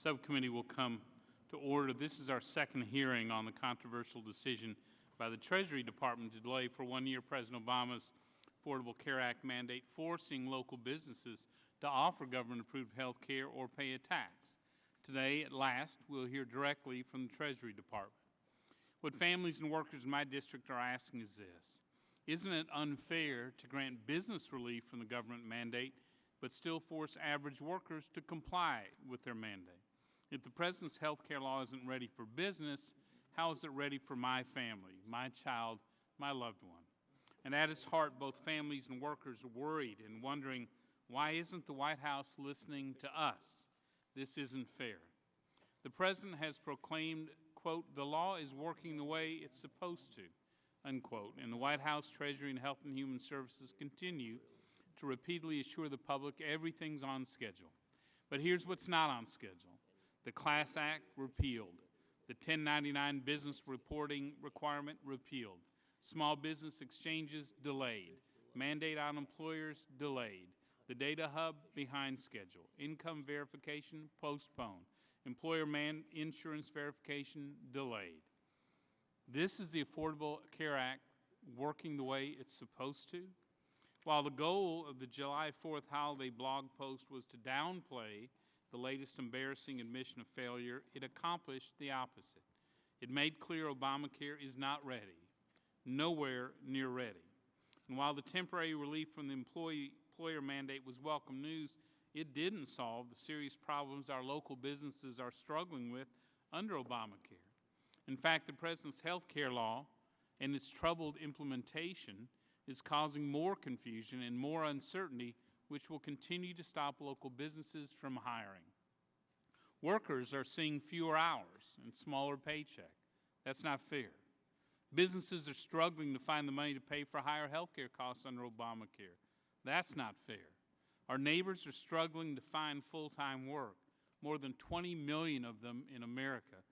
Subcommittee will come to order. This is our second hearing on the controversial decision by the Treasury Department to delay for 1 year President Obama's Affordable Care Act mandate, forcing local businesses to offer government-approved health care or pay a tax. Today, at last, we'll hear directly from the Treasury Department. What families and workers in my district are asking is this: isn't it unfair to grant business relief from the government mandate, but still force average workers to comply with their mandate? If the President's health care law isn't ready for business, how is it ready for my family, my child, my loved one? And at its heart, both families and workers are worried and wondering, why isn't the White House listening to us? This isn't fair. The President has proclaimed, quote, "the law is working the way it's supposed to," unquote, and the White House, Treasury, and Health and Human Services continue to repeatedly assure the public everything's on schedule. But here's what's not on schedule: the Class Act repealed, the 1099 business reporting requirement repealed, small business exchanges delayed, mandate on employers delayed, the data hub behind schedule, income verification postponed, employer insurance verification delayed. This is the Affordable Care Act working the way it's supposed to? While the goal of the July 4th holiday blog post was to downplay the latest embarrassing admission of failure, it accomplished the opposite. It made clear Obamacare is not ready, nowhere near ready. And while the temporary relief from the employer mandate was welcome news, it didn't solve the serious problems our local businesses are struggling with under Obamacare. In fact, the President's health care law and its troubled implementation is causing more confusion and more uncertainty, which will continue to stop local businesses from hiring. Workers are seeing fewer hours and smaller paycheck. That's not fair. Businesses are struggling to find the money to pay for higher health care costs under Obamacare. That's not fair. Our neighbors are struggling to find full-time work, more than 20 million of them in America,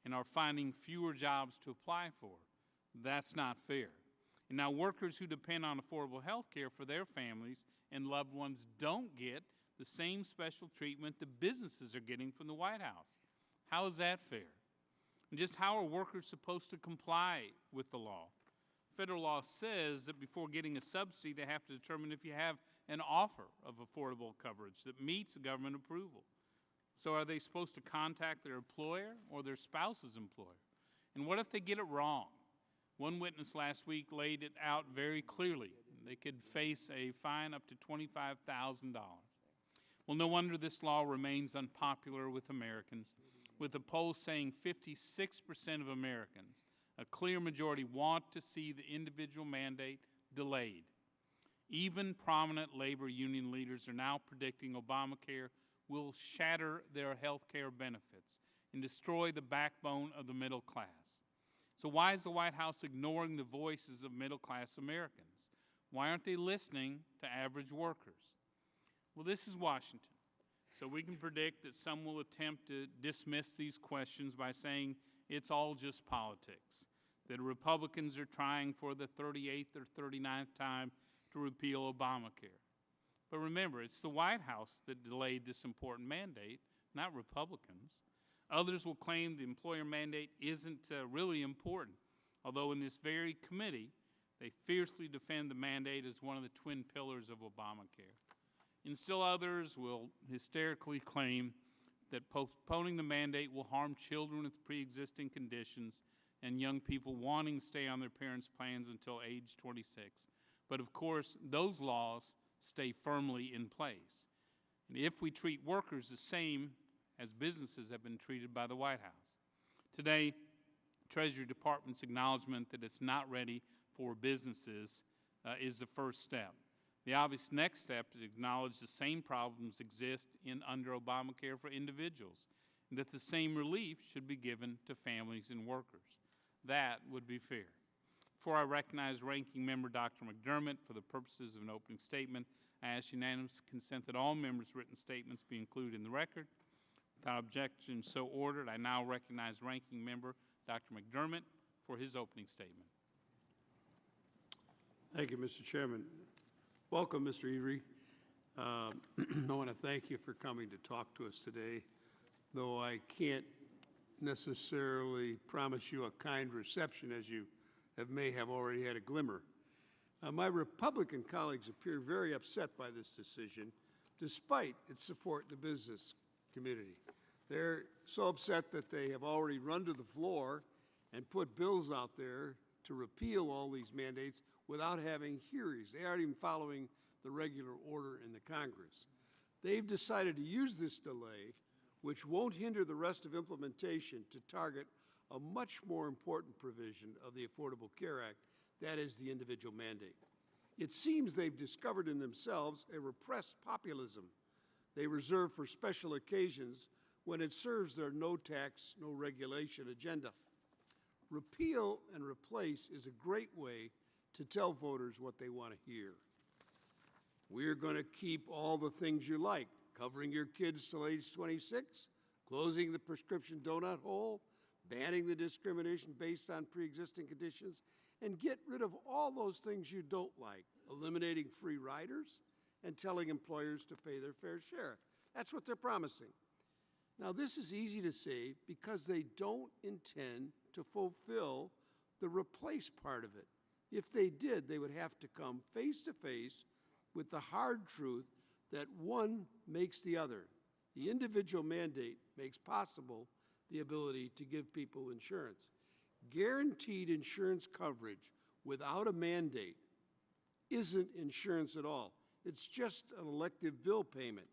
and are finding fewer jobs to apply for. That's not fair. And now workers who depend on affordable health care for their families and loved ones don't get the same special treatment the businesses are getting from the White House. How is that fair? And just how are workers supposed to comply with the law? Federal law says that before getting a subsidy, they have to determine if you have an offer of affordable coverage that meets government approval. So are they supposed to contact their employer or their spouse's employer? And what if they get it wrong? One witness last week laid it out very clearly. They could face a fine up to $25,000. Well, no wonder this law remains unpopular with Americans, with a poll saying 56% of Americans, a clear majority, want to see the individual mandate delayed. Even prominent labor union leaders are now predicting Obamacare will shatter their health care benefits and destroy the backbone of the middle class. So why is the White House ignoring the voices of middle-class Americans? Why aren't they listening to average workers? Well, this is Washington, so we can predict that some will attempt to dismiss these questions by saying it's all just politics, that Republicans are trying for the 38th or 39th time to repeal Obamacare. But remember, it's the White House that delayed this important mandate, not Republicans. Others will claim the employer mandate isn't really important, although in this very committee, they fiercely defend the mandate as one of the twin pillars of Obamacare. And still others will hysterically claim that postponing the mandate will harm children with pre-existing conditions and young people wanting to stay on their parents' plans until age 26. But of course, those laws stay firmly in place. And if we treat workers the same as businesses have been treated by the White House. Today, Treasury Department's acknowledgement that it's not ready for businesses is the first step. The obvious next step is to acknowledge the same problems exist under Obamacare for individuals, and that the same relief should be given to families and workers. That would be fair. Before I recognize Ranking Member Dr. McDermott for the purposes of an opening statement, I ask unanimous consent that all members' written statements be included in the record. Without objection so ordered, I now recognize Ranking Member Dr. McDermott for his opening statement. Thank you, Mr. Chairman. Welcome, Mr. Erie. I want to thank you for coming to talk to us today. though I can't necessarily promise you a kind reception, as you may have already had a glimmer. My Republican colleagues appear very upset by this decision, despite its support in the business community. They're so upset that they have already run to the floor and put bills out there to repeal all these mandates without having hearings. They aren't even following the regular order in the Congress. They've decided to use this delay, which won't hinder the rest of implementation, to target a much more important provision of the Affordable Care Act, that is the individual mandate. It seems they've discovered in themselves a repressed populism they reserve for special occasions when it serves their no tax, no regulation agenda. Repeal and replace is a great way to tell voters what they want to hear. We're going to keep all the things you like: covering your kids till age 26, closing the prescription donut hole, banning the discrimination based on pre-existing conditions, and get rid of all those things you don't like, eliminating free riders and telling employers to pay their fair share. That's what they're promising. Now, this is easy to say because they don't intend to fulfill the replace part of it. If they did, they would have to come face to face with the hard truth that one makes the other. The individual mandate makes possible the ability to give people insurance. Guaranteed insurance coverage without a mandate isn't insurance at all. It's just an elective bill payment.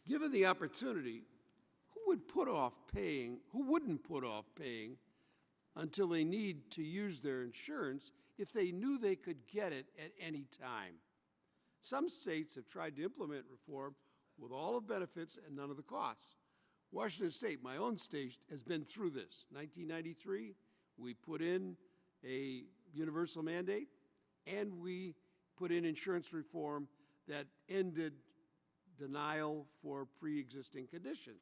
Given the opportunity, who wouldn't put off paying until they need to use their insurance if they knew they could get it at any time? Some states have tried to implement reform with all of benefits and none of the costs. Washington State, my own state, has been through this. 1993, we put in a universal mandate, and we put in insurance reform that ended denial for pre-existing conditions.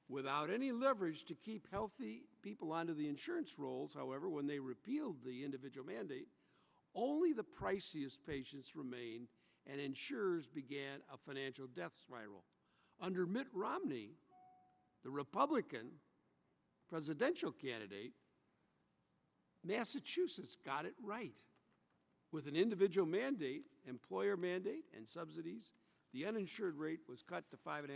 Without any leverage to keep healthy people onto the insurance rolls, however, when they repealed the individual mandate, only the priciest patients remained, and insurers began a financial death spiral. Under Mitt Romney, the Republican presidential candidate, Massachusetts got it right. With an individual mandate, employer mandate, and subsidies, the uninsured rate was cut to 5.5%.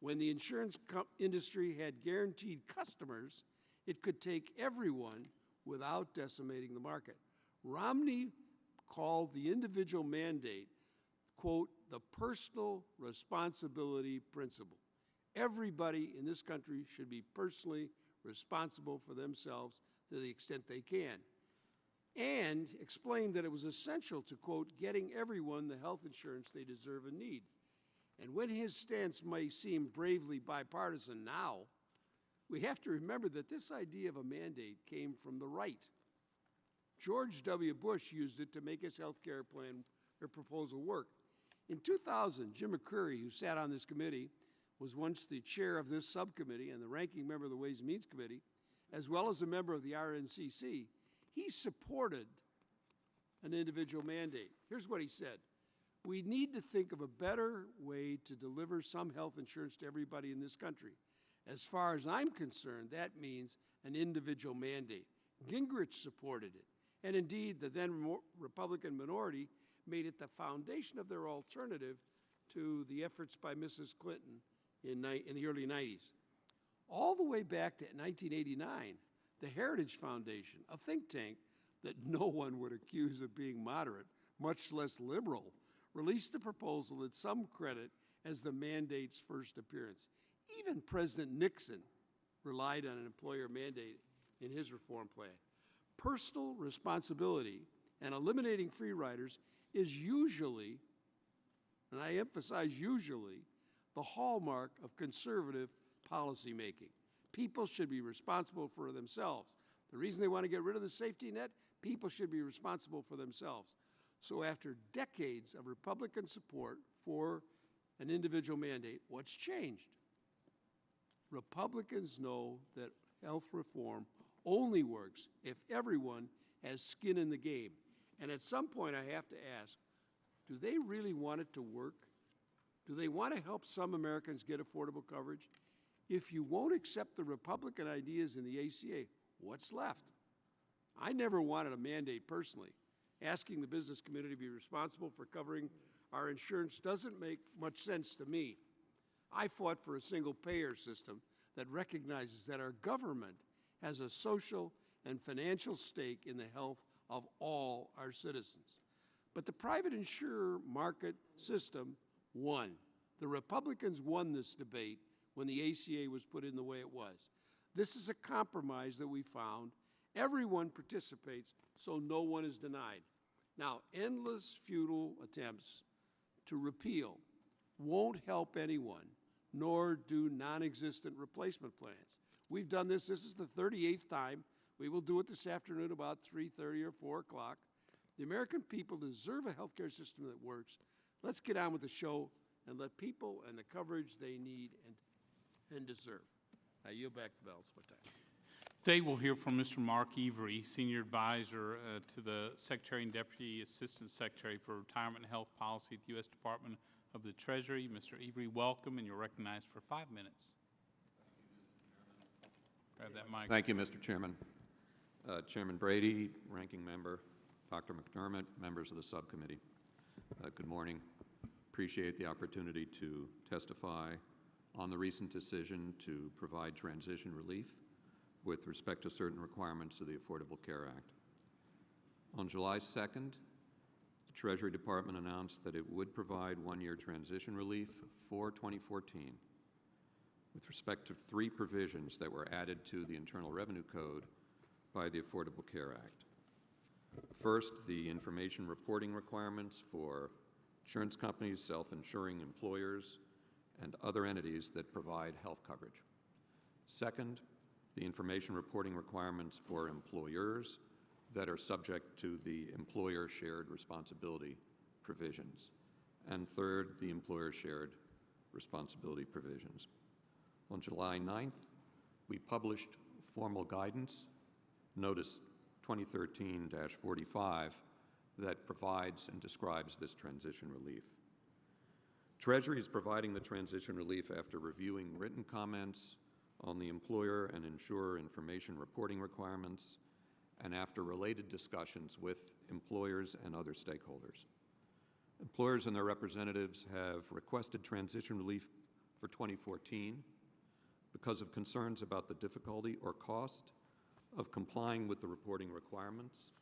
When the insurance industry had guaranteed customers, it could take everyone without decimating the market. Romney called the individual mandate, quote, the personal responsibility principle. Everybody in this country should be personally responsible for themselves to the extent they can, and explained that it was essential to, quote, getting everyone the health insurance they deserve and need. And when his stance may seem bravely bipartisan now, we have to remember that this idea of a mandate came from the right. George W. Bush used it to make his health care plan or proposal work. In 2000, Jim McCreary, who sat on this committee, was once the chair of this subcommittee and the ranking member of the Ways and Means Committee, as well as a member of the RNCC. He supported an individual mandate. Here's what he said: we need to think of a better way to deliver some health insurance to everybody in this country. As far as I'm concerned, that means an individual mandate. Gingrich supported it, and indeed the then Republican minority made it the foundation of their alternative to the efforts by Mrs. Clinton in the early 90s. All the way back to 1989, the Heritage Foundation, a think tank that no one would accuse of being moderate, much less liberal, released a proposal that some credit as the mandate's first appearance. Even President Nixon relied on an employer mandate in his reform plan. Personal responsibility and eliminating free riders is usually, and I emphasize usually, the hallmark of conservative policymaking. People should be responsible for themselves. The reason they want to get rid of the safety net, people should be responsible for themselves. So after decades of Republican support for an individual mandate, what's changed? Republicans know that health reform only works if everyone has skin in the game. And at some point I have to ask, do they really want it to work? Do they want to help some Americans get affordable coverage? If you won't accept the Republican ideas in the ACA, what's left? I never wanted a mandate personally. Asking the business community to be responsible for covering our insurance doesn't make much sense to me. I fought for a single-payer system that recognizes that our government has a social and financial stake in the health of all our citizens. But the private insurer market system won. The Republicans won this debate when the ACA was put in the way it was. This is a compromise that we found. Everyone participates, so no one is denied. Now, endless futile attempts to repeal won't help anyone, nor do non-existent replacement plans. We've done this. This is the 38th time. We will do it this afternoon about 3:30 or 4 o'clock. The American people deserve a health care system that works. Let's get on with the show and let people and the coverage they need and deserve. I yield back the balance of my time. Today we'll hear from Mr. Mark Every, Senior Advisor to the Secretary and Deputy Assistant Secretary for Retirement and Health Policy at the U.S. Department of the Treasury. Mr. Every, welcome, and you're recognized for 5 minutes. Grab that mic. Thank you, Mr. Chairman. Chairman Brady, Ranking Member, Dr. McDermott, members of the subcommittee, good morning. Appreciate the opportunity to testify on the recent decision to provide transition relief with respect to certain requirements of the Affordable Care Act. On July 2nd, the Treasury Department announced that it would provide one-year transition relief for 2014 with respect to 3 provisions that were added to the Internal Revenue Code by the Affordable Care Act. First, the information reporting requirements for insurance companies, self-insuring employers, and other entities that provide health coverage. Second, the information reporting requirements for employers that are subject to the employer shared responsibility provisions. And third, the employer shared responsibility provisions. On July 9th, we published formal guidance, Notice 2013-45, that provides and describes this transition relief. Treasury is providing the transition relief after reviewing written comments on the employer and insurer information reporting requirements and after related discussions with employers and other stakeholders. Employers and their representatives have requested transition relief for 2014 because of concerns about the difficulty or cost of complying with the reporting requirements,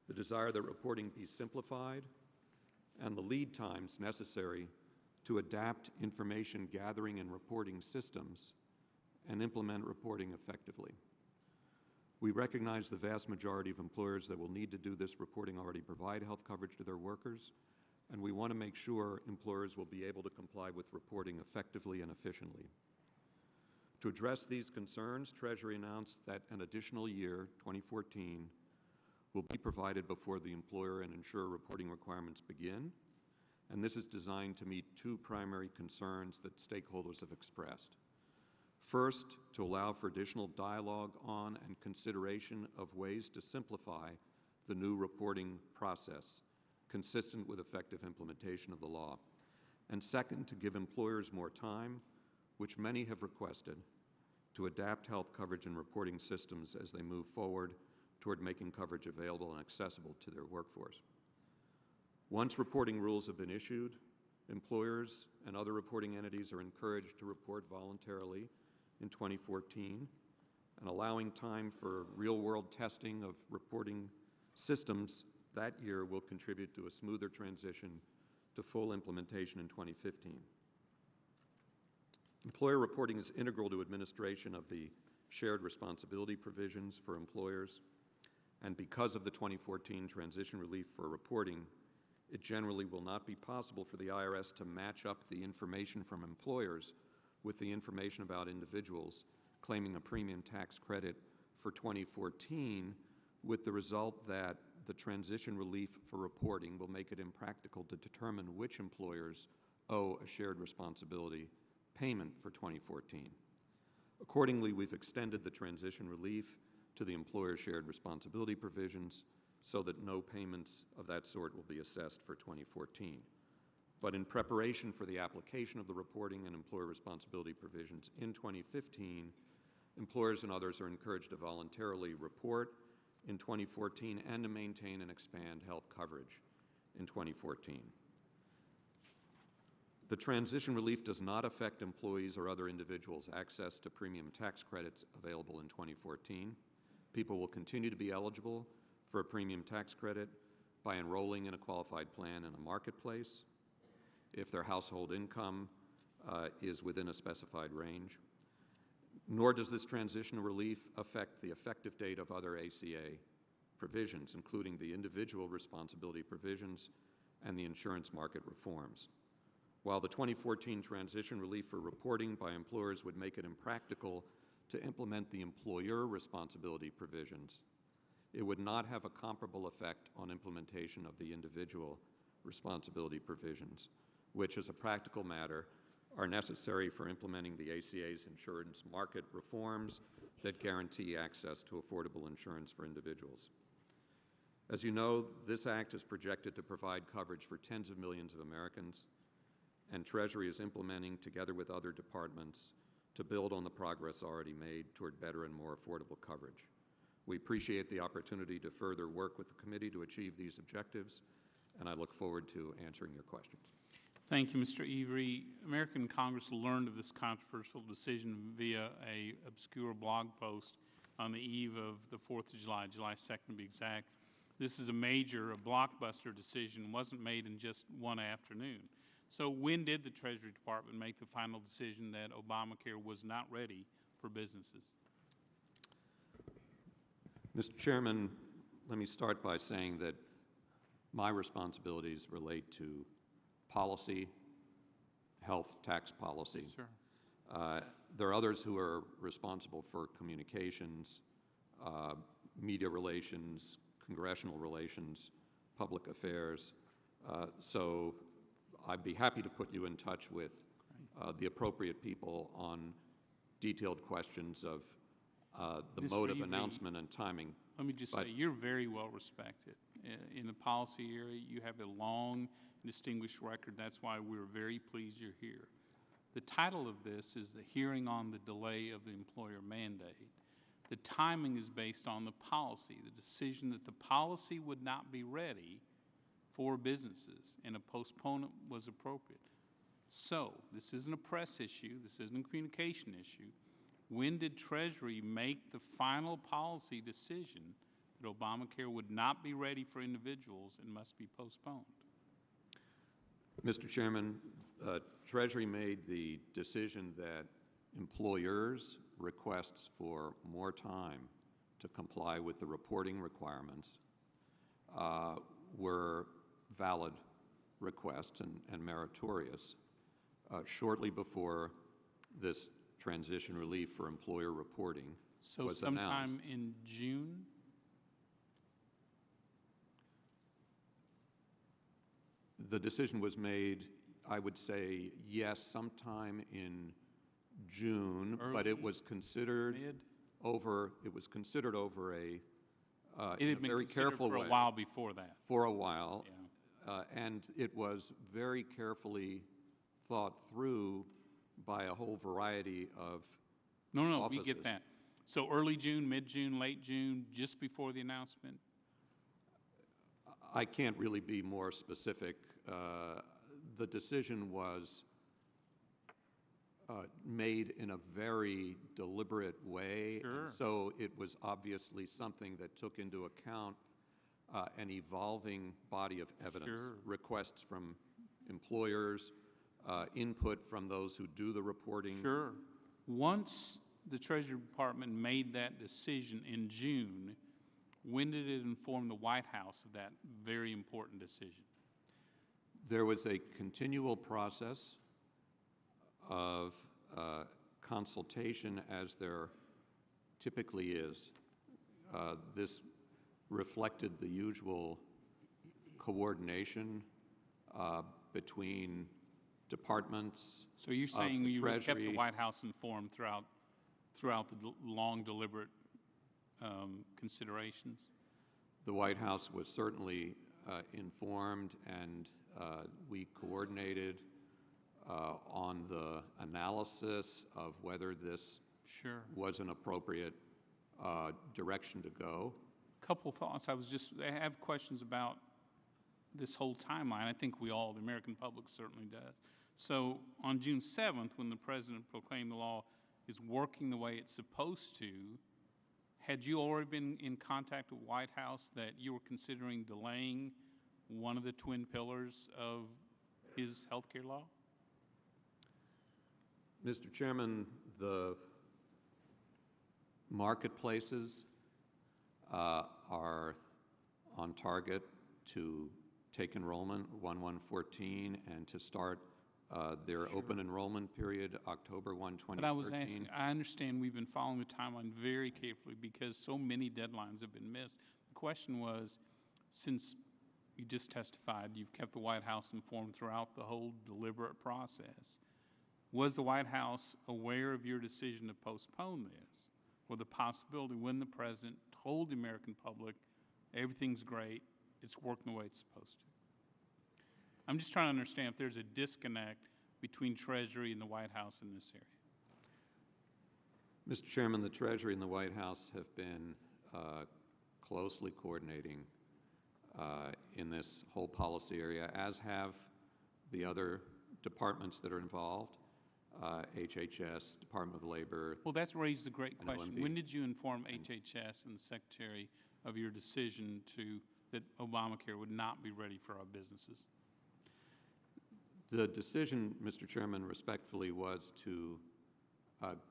the desire that reporting be simplified, and the lead times necessary to adapt information gathering and reporting systems and implement reporting effectively. We recognize the vast majority of employers that will need to do this reporting already provide health coverage to their workers, and we want to make sure employers will be able to comply with reporting effectively and efficiently. To address these concerns, Treasury announced that an additional year, 2014, will be provided before the employer and insurer reporting requirements begin, and this is designed to meet 2 primary concerns that stakeholders have expressed. First, to allow for additional dialogue on and consideration of ways to simplify the new reporting process, consistent with effective implementation of the law. And second, to give employers more time, which many have requested, to adapt health coverage and reporting systems as they move forward toward making coverage available and accessible to their workforce. Once reporting rules have been issued, employers and other reporting entities are encouraged to report voluntarily in 2014, and allowing time for real-world testing of reporting systems that year will contribute to a smoother transition to full implementation in 2015. Employer reporting is integral to administration of the shared responsibility provisions for employers, and because of the 2014 transition relief for reporting, it generally will not be possible for the IRS to match up the information from employers with the information about individuals claiming a premium tax credit for 2014, with the result that the transition relief for reporting will make it impractical to determine which employers owe a shared responsibility payment for 2014. Accordingly, we've extended the transition relief to the employer shared responsibility provisions so that no payments of that sort will be assessed for 2014. But in preparation for the application of the reporting and employer responsibility provisions in 2015, employers and others are encouraged to voluntarily report in 2014 and to maintain and expand health coverage in 2014. The transition relief does not affect employees or other individuals' access to premium tax credits available in 2014. People will continue to be eligible for a premium tax credit by enrolling in a qualified plan in a marketplace if their household income is within a specified range. Nor does this transition relief affect the effective date of other ACA provisions, including the individual responsibility provisions and the insurance market reforms. While the 2014 transition relief for reporting by employers would make it impractical to implement the employer responsibility provisions, it would not have a comparable effect on implementation of the individual responsibility provisions, which, as a practical matter, are necessary for implementing the ACA's insurance market reforms that guarantee access to affordable insurance for individuals. As you know, this act is projected to provide coverage for tens of millions of Americans, and Treasury is implementing, together with other departments, to build on the progress already made toward better and more affordable coverage. We appreciate the opportunity to further work with the committee to achieve these objectives, and I look forward to answering your questions. Thank you, Mr. Avery. American Congress learned of this controversial decision via an obscure blog post on the eve of the 4th of July, July 2nd to be exact. This is a blockbuster decision, wasn't made in just one afternoon. So when did the Treasury Department make the final decision that Obamacare was not ready for businesses? Mr. Chairman, let me start by saying that my responsibilities relate to policy, health tax policy. Yes, sir. There are others who are responsible for communications, media relations, congressional relations, public affairs. So I'd be happy to put you in touch with the appropriate people on detailed questions of the Mr. mode of Avery, announcement and timing. Let me just say, you're very well respected. In the policy area, you have a long, distinguished record. That's why we're very pleased you're here. The title of this is the hearing on the delay of the employer mandate. The timing is based on the policy, the decision that the policy would not be ready for businesses, and a postponement was appropriate. So, this isn't a press issue, this isn't a communication issue. When did Treasury make the final policy decision that Obamacare would not be ready for individuals and must be postponed? Mr. Chairman, Treasury made the decision that employers' requests for more time to comply with the reporting requirements were valid requests and meritorious shortly before this transition relief for employer reporting was sometime announced. in June? The decision was made, I would say, yes, sometime in June, but it was considered over. It was considered over a very careful way for a while before that. For a while, yeah. And it was very carefully thought through by a whole variety of offices. We get that. So early June, mid-June, late June, just before the announcement? I can't really be more specific. The decision was made in a very deliberate way. Sure. And so it was obviously something that took into account an evolving body of evidence, Sure. requests from employers, input from those who do the reporting. Sure. Once the Treasury Department made that decision in June, when did it inform the White House of that very important decision? There was a continual process of consultation, as there typically is. This reflected the usual coordination between departments. So you're saying the you kept Treasury. the White House informed throughout the long, deliberate considerations? The White House was certainly informed, and we coordinated on the analysis of whether this Sure. was an appropriate direction to go. Couple thoughts. I have questions about this whole timeline. I think we all, the American public certainly does. So on June 7th, when the president proclaimed the law is working the way it's supposed to, had you already been in contact with White House that you were considering delaying one of the twin pillars of his health care law? Mr. Chairman, the marketplaces are on target to take enrollment 1/1/14 and to start their open enrollment period October 1, 2013. But I was asking, I understand we've been following the timeline very carefully because so many deadlines have been missed. The question was, since you just testified, you've kept the White House informed throughout the whole deliberate process. Was the White House aware of your decision to postpone this, or the possibility when the president told the American public everything's great, it's working the way it's supposed to? I'm just trying to understand if there's a disconnect between Treasury and the White House in this area. Mr. Chairman, the Treasury and the White House have been closely coordinating in this whole policy area, as have the other departments that are involved, HHS, Department of Labor. Well, that's raised a great and question. OMB. When did you inform HHS and the Secretary of your decision that Obamacare would not be ready for our businesses? The decision, Mr. Chairman, respectfully, was to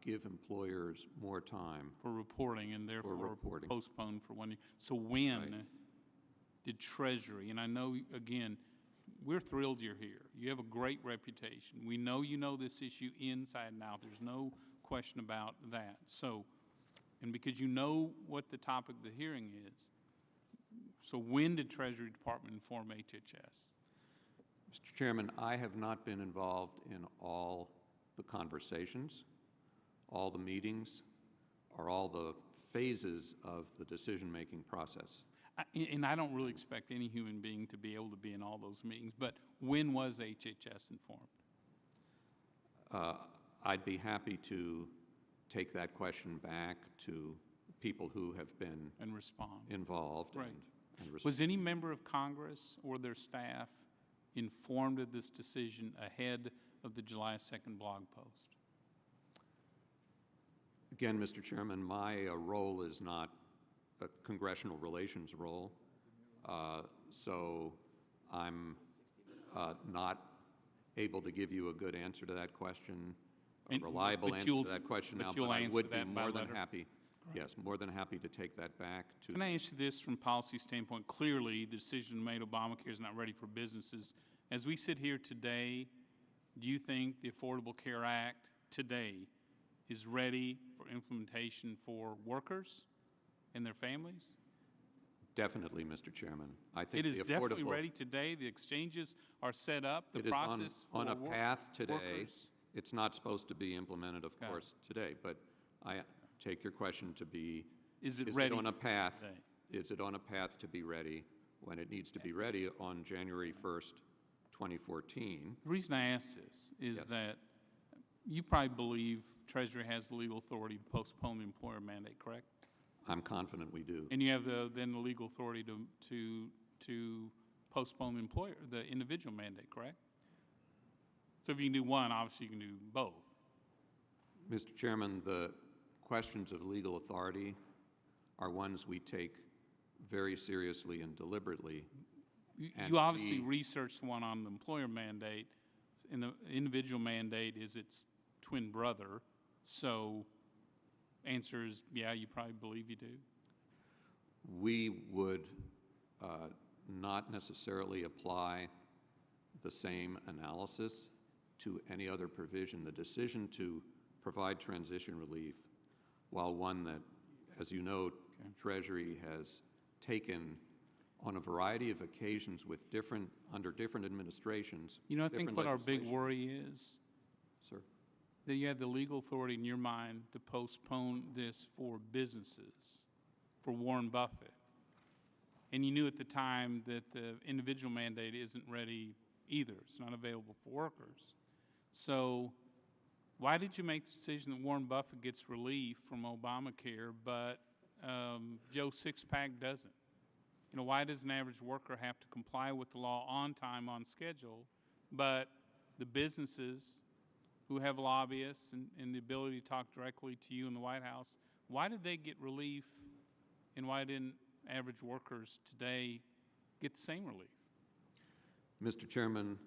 give employers more time. For reporting and therefore reporting. postpone for 1 year. So when Right. did Treasury, and I know, again, we're thrilled you're here. You have a great reputation. We know you know this issue inside and out. There's no question about that. So, and because you know what the topic of the hearing is, so when did Treasury Department inform HHS? Mr. Chairman, I have not been involved in all the conversations, all the meetings, or all the phases of the decision-making process. And I don't really expect any human being to be able to be in all those meetings, but when was HHS informed? I'd be happy to take that question back to people who have been And respond. involved. Right. And Was any member of Congress or their staff informed of this decision ahead of the July 2nd blog post? Again, Mr. Chairman, my role is not a congressional relations role, so I'm not able to give you a good answer to that question, a reliable but answer you'll- to that question but now, you'll but I answer would be that by more than letter? happy, yes, more than happy to take that back to. Can I ask you this from policy standpoint? Clearly, the decision made Obamacare is not ready for businesses. As we sit here today, do you think the Affordable Care Act today is ready for implementation for workers and their families? Definitely, Mr. Chairman. I think It is the definitely affordable. ready today. The exchanges are set up. The It is process on for a path today. workers. It's not supposed to be implemented, of Got it. course, today, but I take your question to be, Is it is ready it on a path? today? Is it on a path to be ready when it needs to be ready on January 1st, 2014? The reason I ask this is Yes. that you probably believe Treasury has the legal authority to postpone the employer mandate, correct? I'm confident we do. And you have then the legal authority to postpone the individual mandate, correct? So if you can do one, obviously you can do both. Mr. Chairman, the questions of legal authority are ones we take very seriously and deliberately. And You obviously we- researched one on the employer mandate, and the individual mandate is its twin brother. So answer is, yeah, you probably believe you do. We would not necessarily apply the same analysis to any other provision. The decision to provide transition relief, while one that, as you know, Treasury has taken on a variety of occasions with under different administrations. You know, I think different what our big legislation. worry is, Sir. that you have the legal authority in your mind to postpone this for businesses, for Warren Buffett. And you knew at the time that the individual mandate isn't ready either. It's not available for workers. So why did you make the decision that Warren Buffett gets relief from Obamacare, but Joe Sixpack doesn't? You know, why does an average worker have to comply with the law on time, on schedule, but the businesses who have lobbyists and the ability to talk directly to you in the White House, why did they get relief, and why didn't average workers today get the same relief? Mr. Chairman,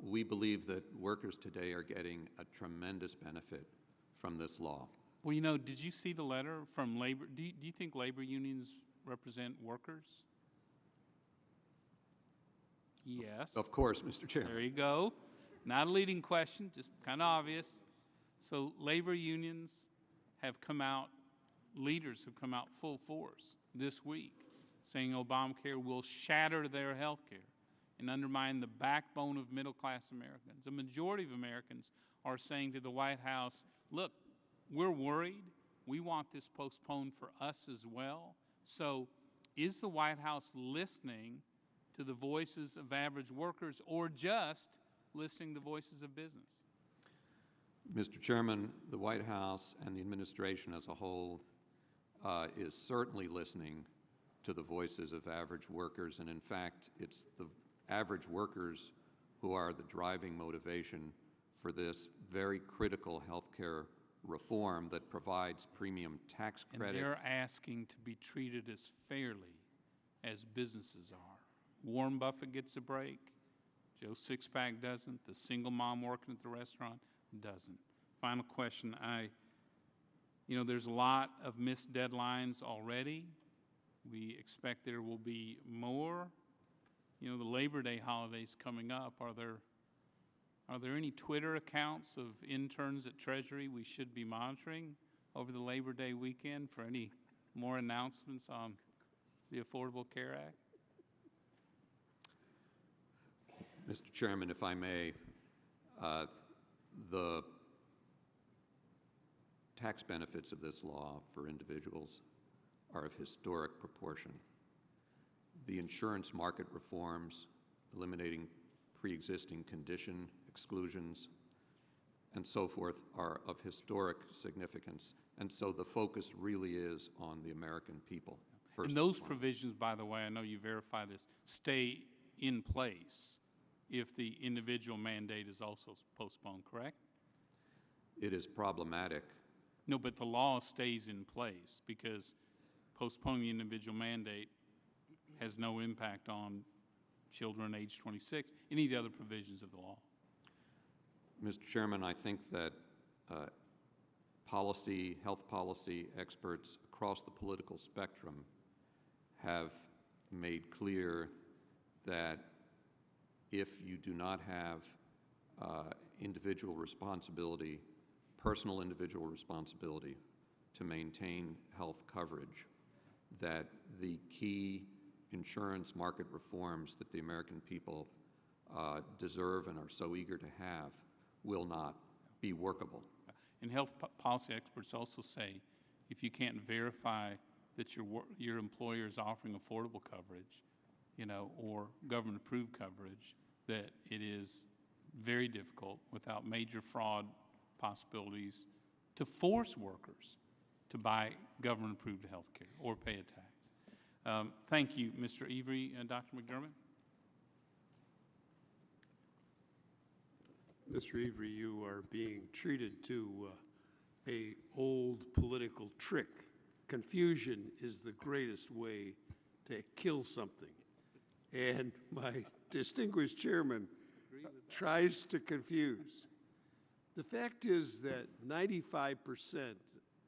we believe that workers today are getting a tremendous benefit from this law. Well, you know, did you see the letter from labor? Do you think labor unions represent workers? Yes. Of course, Mr. Chairman. There you go. Not a leading question, just kind of obvious. So labor unions have come out, leaders have come out full force this week saying Obamacare will shatter their health care and undermine the backbone of middle-class Americans. A majority of Americans are saying to the White House, look, we're worried. We want this postponed for us as well. So is the White House listening to the voices of average workers or just listening to the voices of business? Mr. Chairman, the White House and the administration as a whole is certainly listening to the voices of average workers, and in fact, it's the average workers who are the driving motivation for this very critical health care reform that provides premium tax credit. And they're asking to be treated as fairly as businesses are. Warren Buffett gets a break. Joe Sixpack doesn't. The single mom working at the restaurant doesn't. Final question. You know, there's a lot of missed deadlines already. We expect there will be more. You know, the Labor Day holidays coming up. Are there any Twitter accounts of interns at Treasury we should be monitoring over the Labor Day weekend for any more announcements on the Affordable Care Act? Mr. Chairman, if I may, the tax benefits of this law for individuals are of historic proportion. The insurance market reforms, eliminating pre-existing condition exclusions, and so forth, are of historic significance. And so the focus really is on the American people. And those provisions, by the way, I know you verify this, stay in place if the individual mandate is also postponed, correct? It is problematic. No, but the law stays in place because postponing the individual mandate has no impact on children age 26, any of the other provisions of the law. Mr. Chairman, I think that health policy experts across the political spectrum have made clear that if you do not have individual responsibility, personal individual responsibility to maintain health coverage, that the key insurance market reforms that the American people deserve and are so eager to have will not be workable. And health policy experts also say if you can't verify that your employer is offering affordable coverage, you know, or government-approved coverage, that it is very difficult without major fraud possibilities to force workers to buy government-approved health care or pay a tax. Thank you, Mr. Avery and Dr. McDermott. Mr. Avery, you are being treated to a old political trick. Confusion is the greatest way to kill something. And my distinguished chairman tries to confuse. The fact is that 95%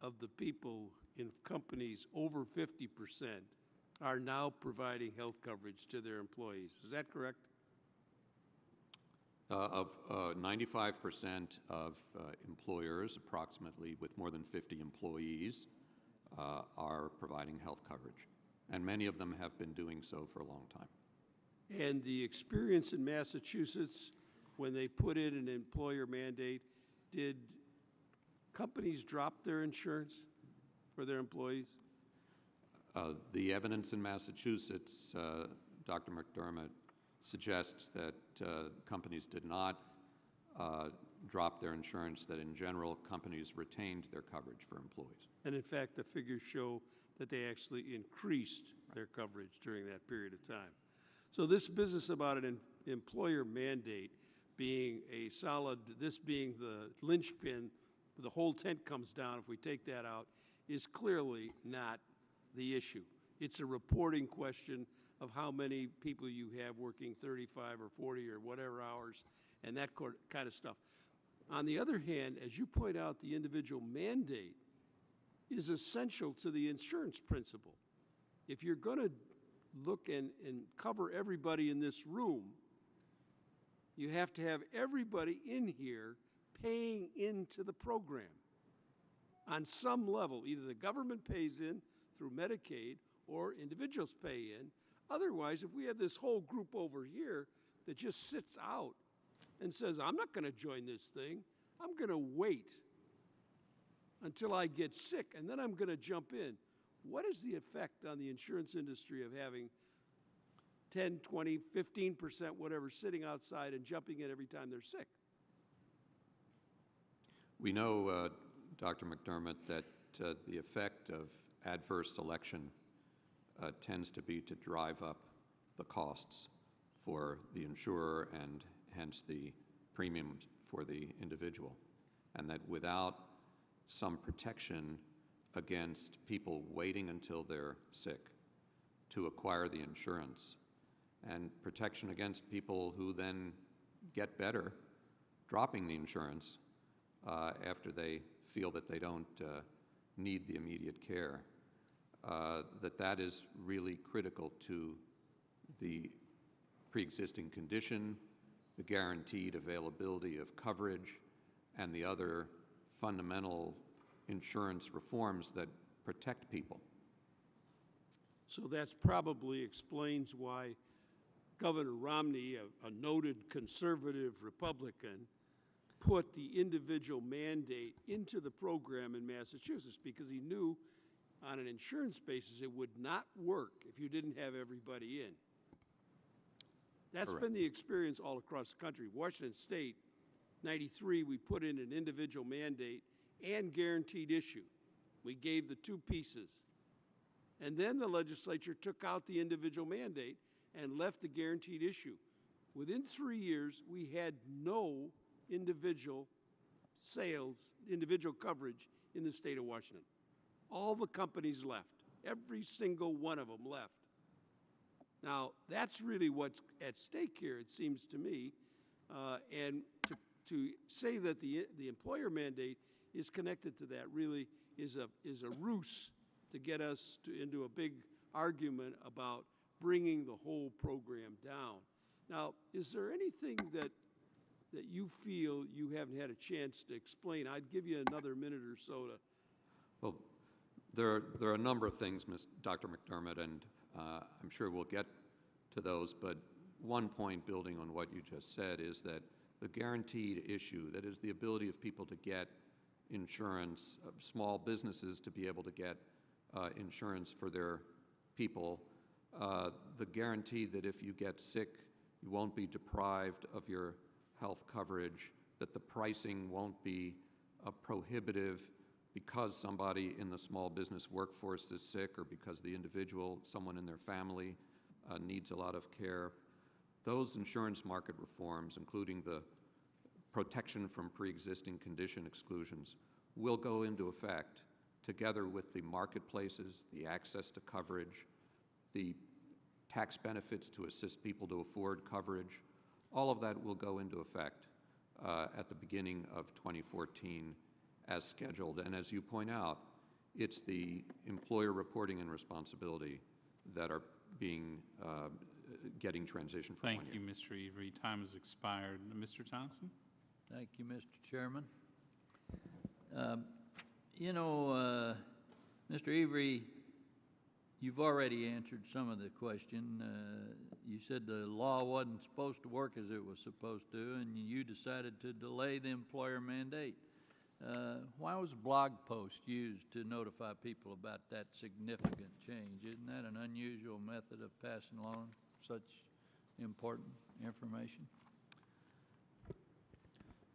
of the people in companies over 50% are now providing health coverage to their employees. Is that correct? Of 95% of employers, approximately with more than 50 employees, are providing health coverage. And many of them have been doing so for a long time. And the experience in Massachusetts, when they put in an employer mandate, did companies drop their insurance for their employees? The evidence in Massachusetts, Dr. McDermott, suggests that companies did not drop their insurance, that in general companies retained their coverage for employees. And in fact, the figures show that they actually increased their coverage during that period of time. So this business about an employer mandate being a solid, this being the linchpin, the whole tent comes down if we take that out, is clearly not the issue. It's a reporting question of how many people you have working 35 or 40 or whatever hours and that kind of stuff. On the other hand, as you point out, the individual mandate is essential to the insurance principle. If you're going to look and cover everybody in this room, you have to have everybody in here paying into the program on some level. Either the government pays in through Medicaid or individuals pay in. Otherwise, if we have this whole group over here that just sits out and says, I'm not going to join this thing, I'm going to wait until I get sick, and then I'm going to jump in. What is the effect on the insurance industry of having 10, 20, 15%, whatever, sitting outside and jumping in every time they're sick? We know, Dr. McDermott, that the effect of adverse selection tends to be to drive up the costs for the insurer and hence the premiums for the individual, and that without some protection against people waiting until they're sick to acquire the insurance, and protection against people who then get better dropping the insurance after they feel that they don't need the immediate care, that is really critical to the pre-existing condition, the guaranteed availability of coverage, and the other fundamental insurance reforms that protect people. So that's probably explains why Governor Romney, a noted conservative Republican, put the individual mandate into the program in Massachusetts, because he knew on an insurance basis it would not work if you didn't have everybody in. That's Correct. been the experience all across the country. Washington State, 93, we put in an individual mandate and guaranteed issue. We gave the two pieces. And then the legislature took out the individual mandate and left the guaranteed issue. Within 3 years, we had no individual sales, individual coverage in the state of Washington. All the companies left. Every single one of them left. Now, that's really what's at stake here, it seems to me. And to say that the employer mandate is connected to that really is a ruse to get us into a big argument about bringing the whole program down. Now, is there anything that you feel you haven't had a chance to explain? I'd give you another minute or so to. Well, there are a number of things, Dr. McDermott, and I'm sure we'll get to those, but one point building on what you just said is that the guaranteed issue, that is the ability of people to get insurance, small businesses to be able to get insurance for their people, the guarantee that if you get sick, you won't be deprived of your health coverage, that the pricing won't be prohibitive because somebody in the small business workforce is sick or because the individual, someone in their family, needs a lot of care. Those insurance market reforms, including the protection from pre-existing condition exclusions, will go into effect together with the marketplaces, the access to coverage, the tax benefits to assist people to afford coverage. All of that will go into effect at the beginning of 2014 as scheduled. And as you point out, it's the employer reporting and responsibility that are being getting transitioned from 1 year. Thank you, Mr. Avery. Time has expired. Mr. Johnson? Thank you, Mr. Chairman. Mr. Avery, you've already answered some of the question. You said the law wasn't supposed to work as it was supposed to, and you decided to delay the employer mandate. Why was a blog post used to notify people about that significant change? Isn't that an unusual method of passing along such important information?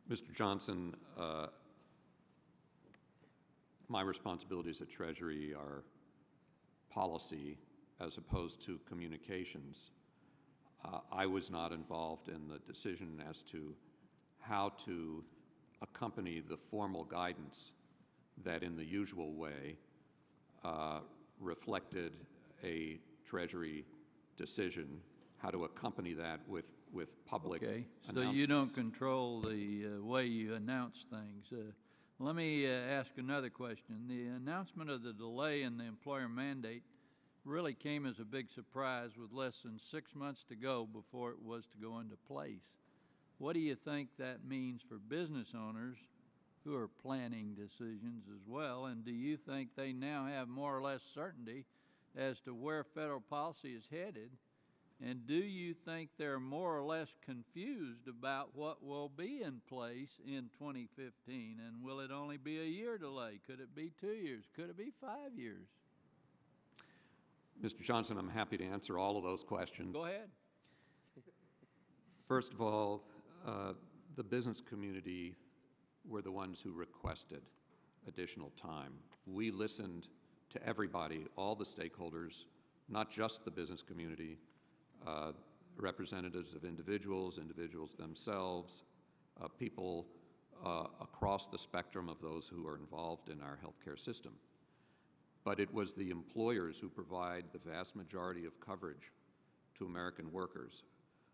Mr. Johnson, my responsibilities at Treasury are policy as opposed to communications. I was not involved in the decision as to how to accompany the formal guidance that in the usual way reflected a Treasury decision, how to accompany that with public So you don't control the way you announce things. Let me ask another question. The announcement of the delay in the employer mandate really came as a big surprise with less than 6 months to go before it was to go into place. What do you think that means for business owners who are planning decisions as well? And do you think they now have more or less certainty as to where federal policy is headed? And do you think they're more or less confused about what will be in place in 2015? And will it only be a year delay? Could it be 2 years? Could it be 5 years? Mr. Johnson, I'm happy to answer all of those questions. Go ahead. First of all, the business community were the ones who requested additional time. We listened to everybody, all the stakeholders, not just the business community, representatives of individuals themselves, people across the spectrum of those who are involved in our healthcare system. But it was the employers who provide the vast majority of coverage to American workers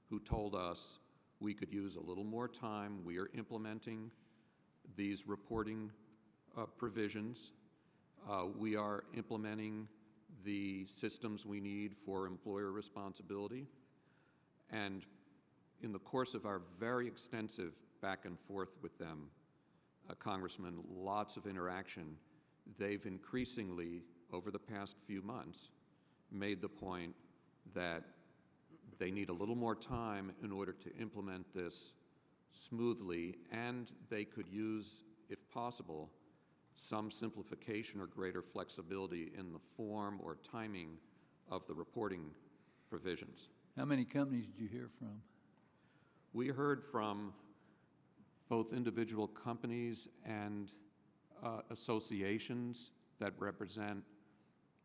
who told us we could use a little more time. We are implementing these reporting provisions. We are implementing the systems we need for employer responsibility. And in the course of our very extensive back and forth with them, Congressman, lots of interaction, they've increasingly, over the past few months, made the point that they need a little more time in order to implement this smoothly, and they could use, if possible, some simplification or greater flexibility in the form or timing of the reporting provisions. How many companies did you hear from? We heard from both individual companies and associations that represent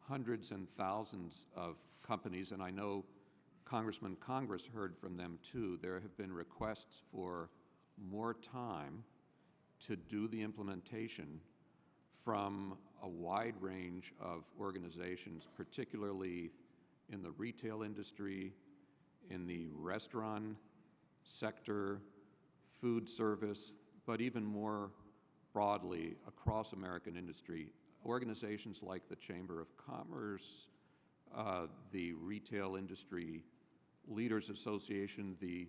hundreds and thousands of companies, and I know Congressman Congress heard from them too. There have been requests for more time to do the implementation from a wide range of organizations, particularly in the retail industry, in the restaurant sector, food service, but even more broadly across American industry. Organizations like the Chamber of Commerce, the Retail Industry Leaders Association, the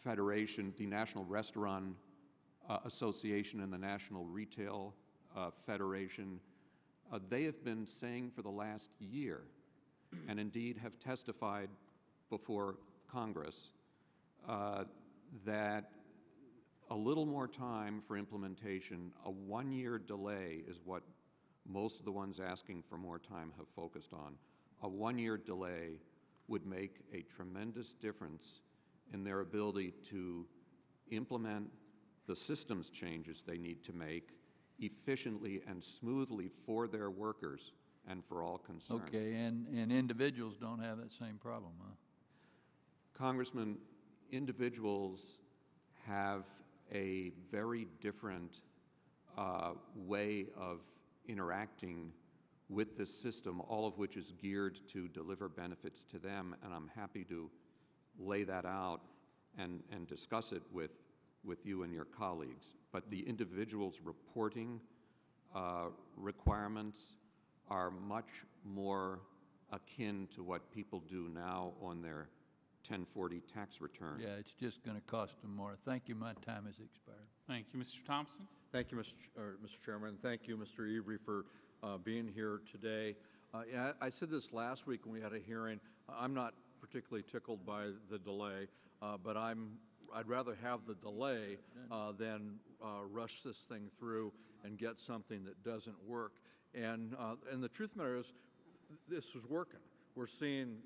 Federation, the National Restaurant Association, and the National Retail Federation, they have been saying for the last year, and indeed have testified before Congress, that a little more time for implementation, a one-year delay is what most of the ones asking for more time have focused on. A one-year delay would make a tremendous difference in their ability to implement the systems changes they need to make efficiently and smoothly for their workers and for all concerned. Okay, and individuals don't have that same problem, huh? Congressman, individuals have a very different way of interacting with this system, all of which is geared to deliver benefits to them, and I'm happy to lay that out and discuss it with you and your colleagues. But the individual's reporting requirements are much more akin to what people do now on their 1040 tax return. Yeah, it's just going to cost them more. Thank you. My time has expired. Thank you, Mr. Thompson. Thank you, Mr. Chairman. Thank you, Mr. Avery, for being here today. Yeah, I said this last week when we had a hearing. I'm not particularly tickled by the delay, but I'd rather have the delay than rush this thing through and get something that doesn't work. And the truth of the matter is, this was working. we're seeing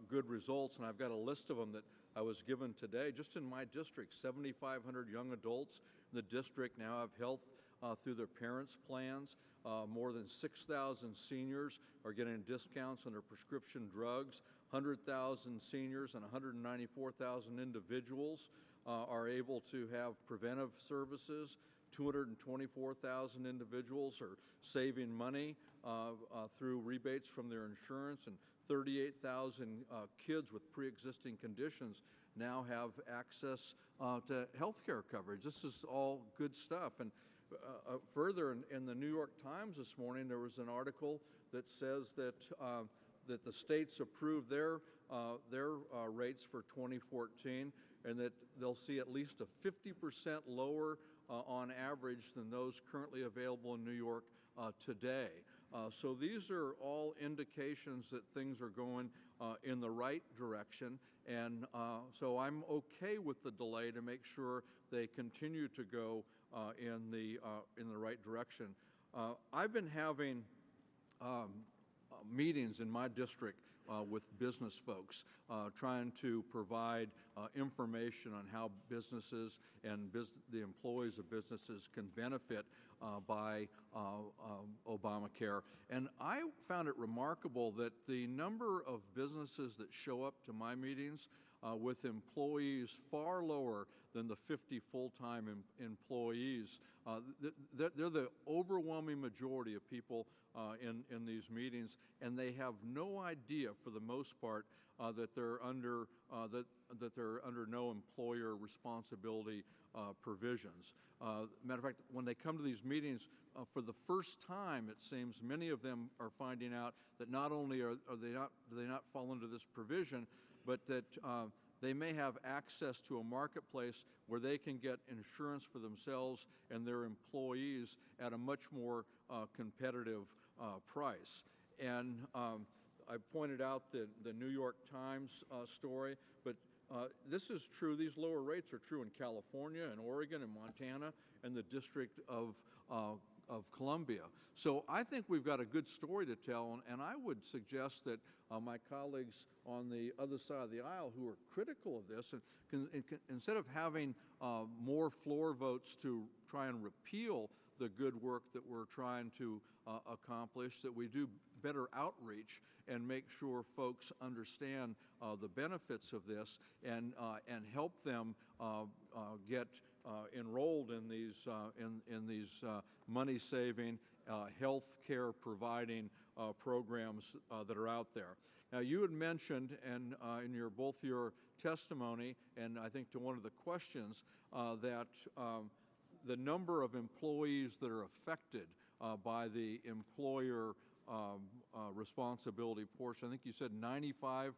good results, and I've got a list of them that I was given today. Just in my district, 7,500 young adults in the district now have health through their parents' plans. More than 6,000 seniors are getting discounts on their prescription drugs. 100,000 seniors and 194,000 individuals are able to have preventive services. 224,000 individuals are saving money through rebates from their insurance, and 38,000 kids with pre-existing conditions now have access to health care coverage. This is all good stuff. And further, in the New York Times this morning, there was an article that says that that the states approved their rates for 2014, and that they'll see at least a 50% lower on average than those currently available in New York today. So these are all indications that things are going in the right direction, and so I'm okay with the delay to make sure they continue to go in the right direction. I've been having meetings in my district with business folks, trying to provide information on how businesses and the employees of businesses can benefit by Obamacare. And I found it remarkable that the number of businesses that show up to my meetings with employees far lower than the 50 full-time employees. They're the overwhelming majority of people in these meetings, and they have no idea, for the most part, that they're under no employer responsibility provisions. Matter of fact, when they come to these meetings for the first time, it seems many of them are finding out that not only do they not fall under this provision, but that they may have access to a marketplace where they can get insurance for themselves and their employees at a much more competitive price. And I pointed out the New York Times story, but this is true. These lower rates are true in California and Oregon and Montana and the District of Columbia. So I think we've got a good story to tell, and I would suggest that my colleagues on the other side of the aisle who are critical of this, instead of having more floor votes to try and repeal the good work that we're trying to accomplish, that we do better outreach and make sure folks understand the benefits of this and help them get enrolled in these money-saving, health care providing programs that are out there. Now, you had mentioned, and in both your testimony and I think to one of the questions, that the number of employees that are affected by the employer responsibility portion, I think you said 95%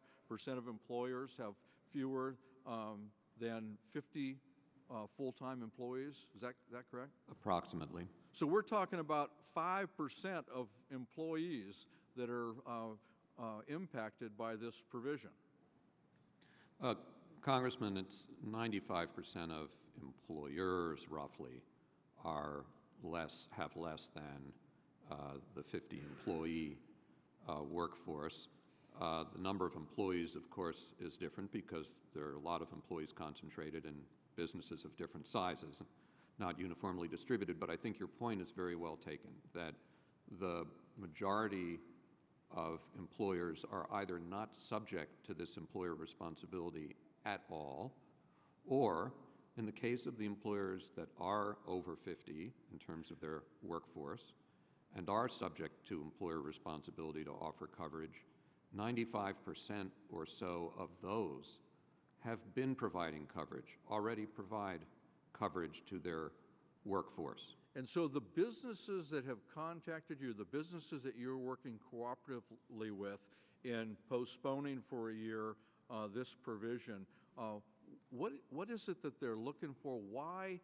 of employers have fewer than 50 full-time employees. Is that correct? Approximately. So we're talking about 5% of employees that are impacted by this provision. Congressman, it's 95% of employers roughly have less than the 50 employee workforce. The number of employees, of course, is different because there are a lot of employees concentrated in businesses of different sizes, not uniformly distributed. But I think your point is very well taken, that the majority of employers are either not subject to this employer responsibility at all, or in the case of the employers that are over 50 in terms of their workforce and are subject to employer responsibility to offer coverage, 95% or so of those have been providing coverage, already provide coverage to their workforce. And so the businesses that have contacted you, the businesses that you're working cooperatively with in postponing for a year this provision, what is it that they're looking for? Why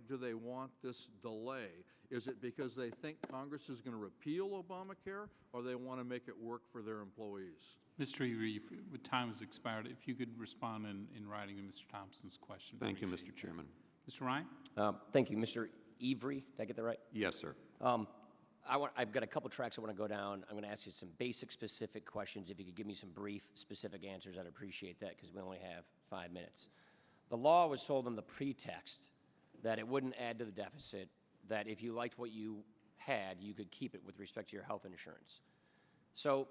do they want this delay? Is it because they think Congress is going to repeal Obamacare, or they want to make it work for their employees? Mr. Every, time has expired. If you could respond in writing to Mr. Thompson's question. Thank you, Mr. Chairman. Mr. Ryan? Thank you, Mr. Every. Did I get that right? Yes, sir. I've got a couple tracks I want to go down. I'm going to ask you some basic, specific questions. If you could give me some brief, specific answers, I'd appreciate that because we only have 5 minutes. The law was sold on the pretext that it wouldn't add to the deficit, that if you liked what you had, you could keep it with respect to your health insurance. So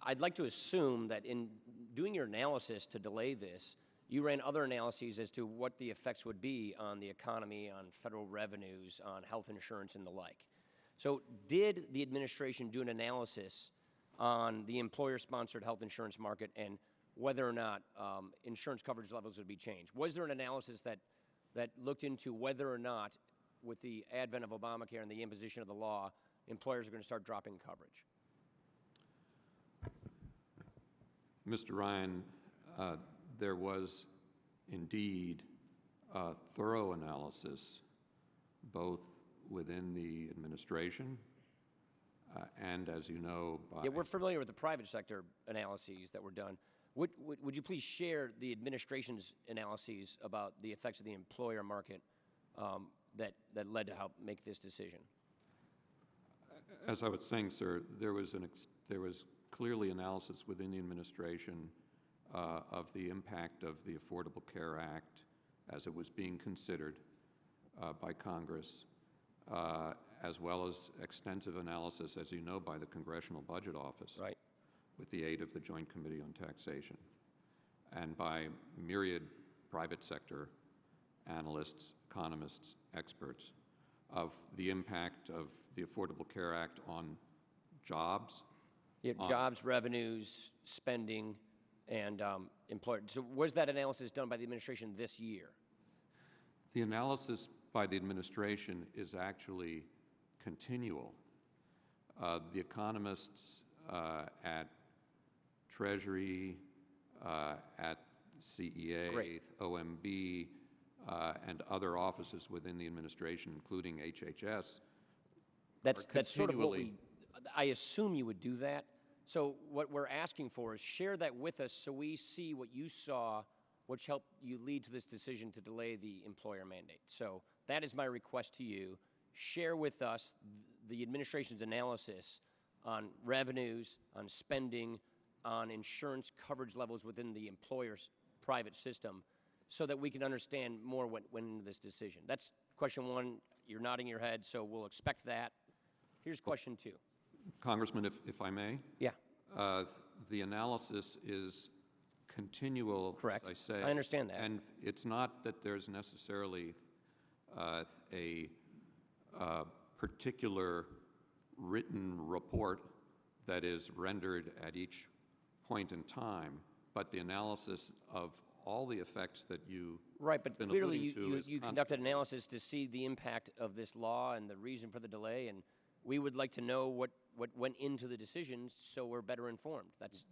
I'd like to assume that in doing your analysis to delay this, you ran other analyses as to what the effects would be on the economy, on federal revenues, on health insurance, and the like. So did the administration do an analysis on the employer-sponsored health insurance market and whether or not insurance coverage levels would be changed? Was there an analysis that looked into whether or not, with the advent of Obamacare and the imposition of the law, employers are going to start dropping coverage? Mr. Ryan, there was indeed a thorough analysis, both within the administration and, as you know, by... Yeah, we're familiar with the private sector analyses that were done. Would you please share the administration's analyses about the effects of the employer market that led to help make this decision? As I was saying, sir, there was clearly analysis within the administration of the impact of the Affordable Care Act as it was being considered by Congress, as well as extensive analysis, as you know, by the Congressional Budget Office, right, with the aid of the Joint Committee on Taxation, and by myriad private sector analysts, economists, experts, of the impact of the Affordable Care Act on jobs. Yeah, jobs, revenues, spending, and employer. So was that analysis done by the administration this year? The analysis by the administration is actually continual. The economists at Treasury, at CEA, Great. OMB, and other offices within the administration, including HHS, That's sort of what continually... I assume you would do that. So what we're asking for is share that with us so we see what you saw, which helped you lead to this decision to delay the employer mandate. So that is my request to you. Share with us the administration's analysis on revenues, on spending, on insurance coverage levels within the employer's private system so that we can understand more what went into this decision. That's question one. You're nodding your head, so we'll expect that. Here's question two. Congressman, if I may? Yeah. The analysis is continual, Correct. as I say. I understand that. And it's not that there's necessarily a particular written report that is rendered at each point in time, but the analysis of all the effects that you right, but clearly you conducted analysis to see the impact of this law and the reason for the delay, and we would like to know what went into the decisions so we're better informed. That's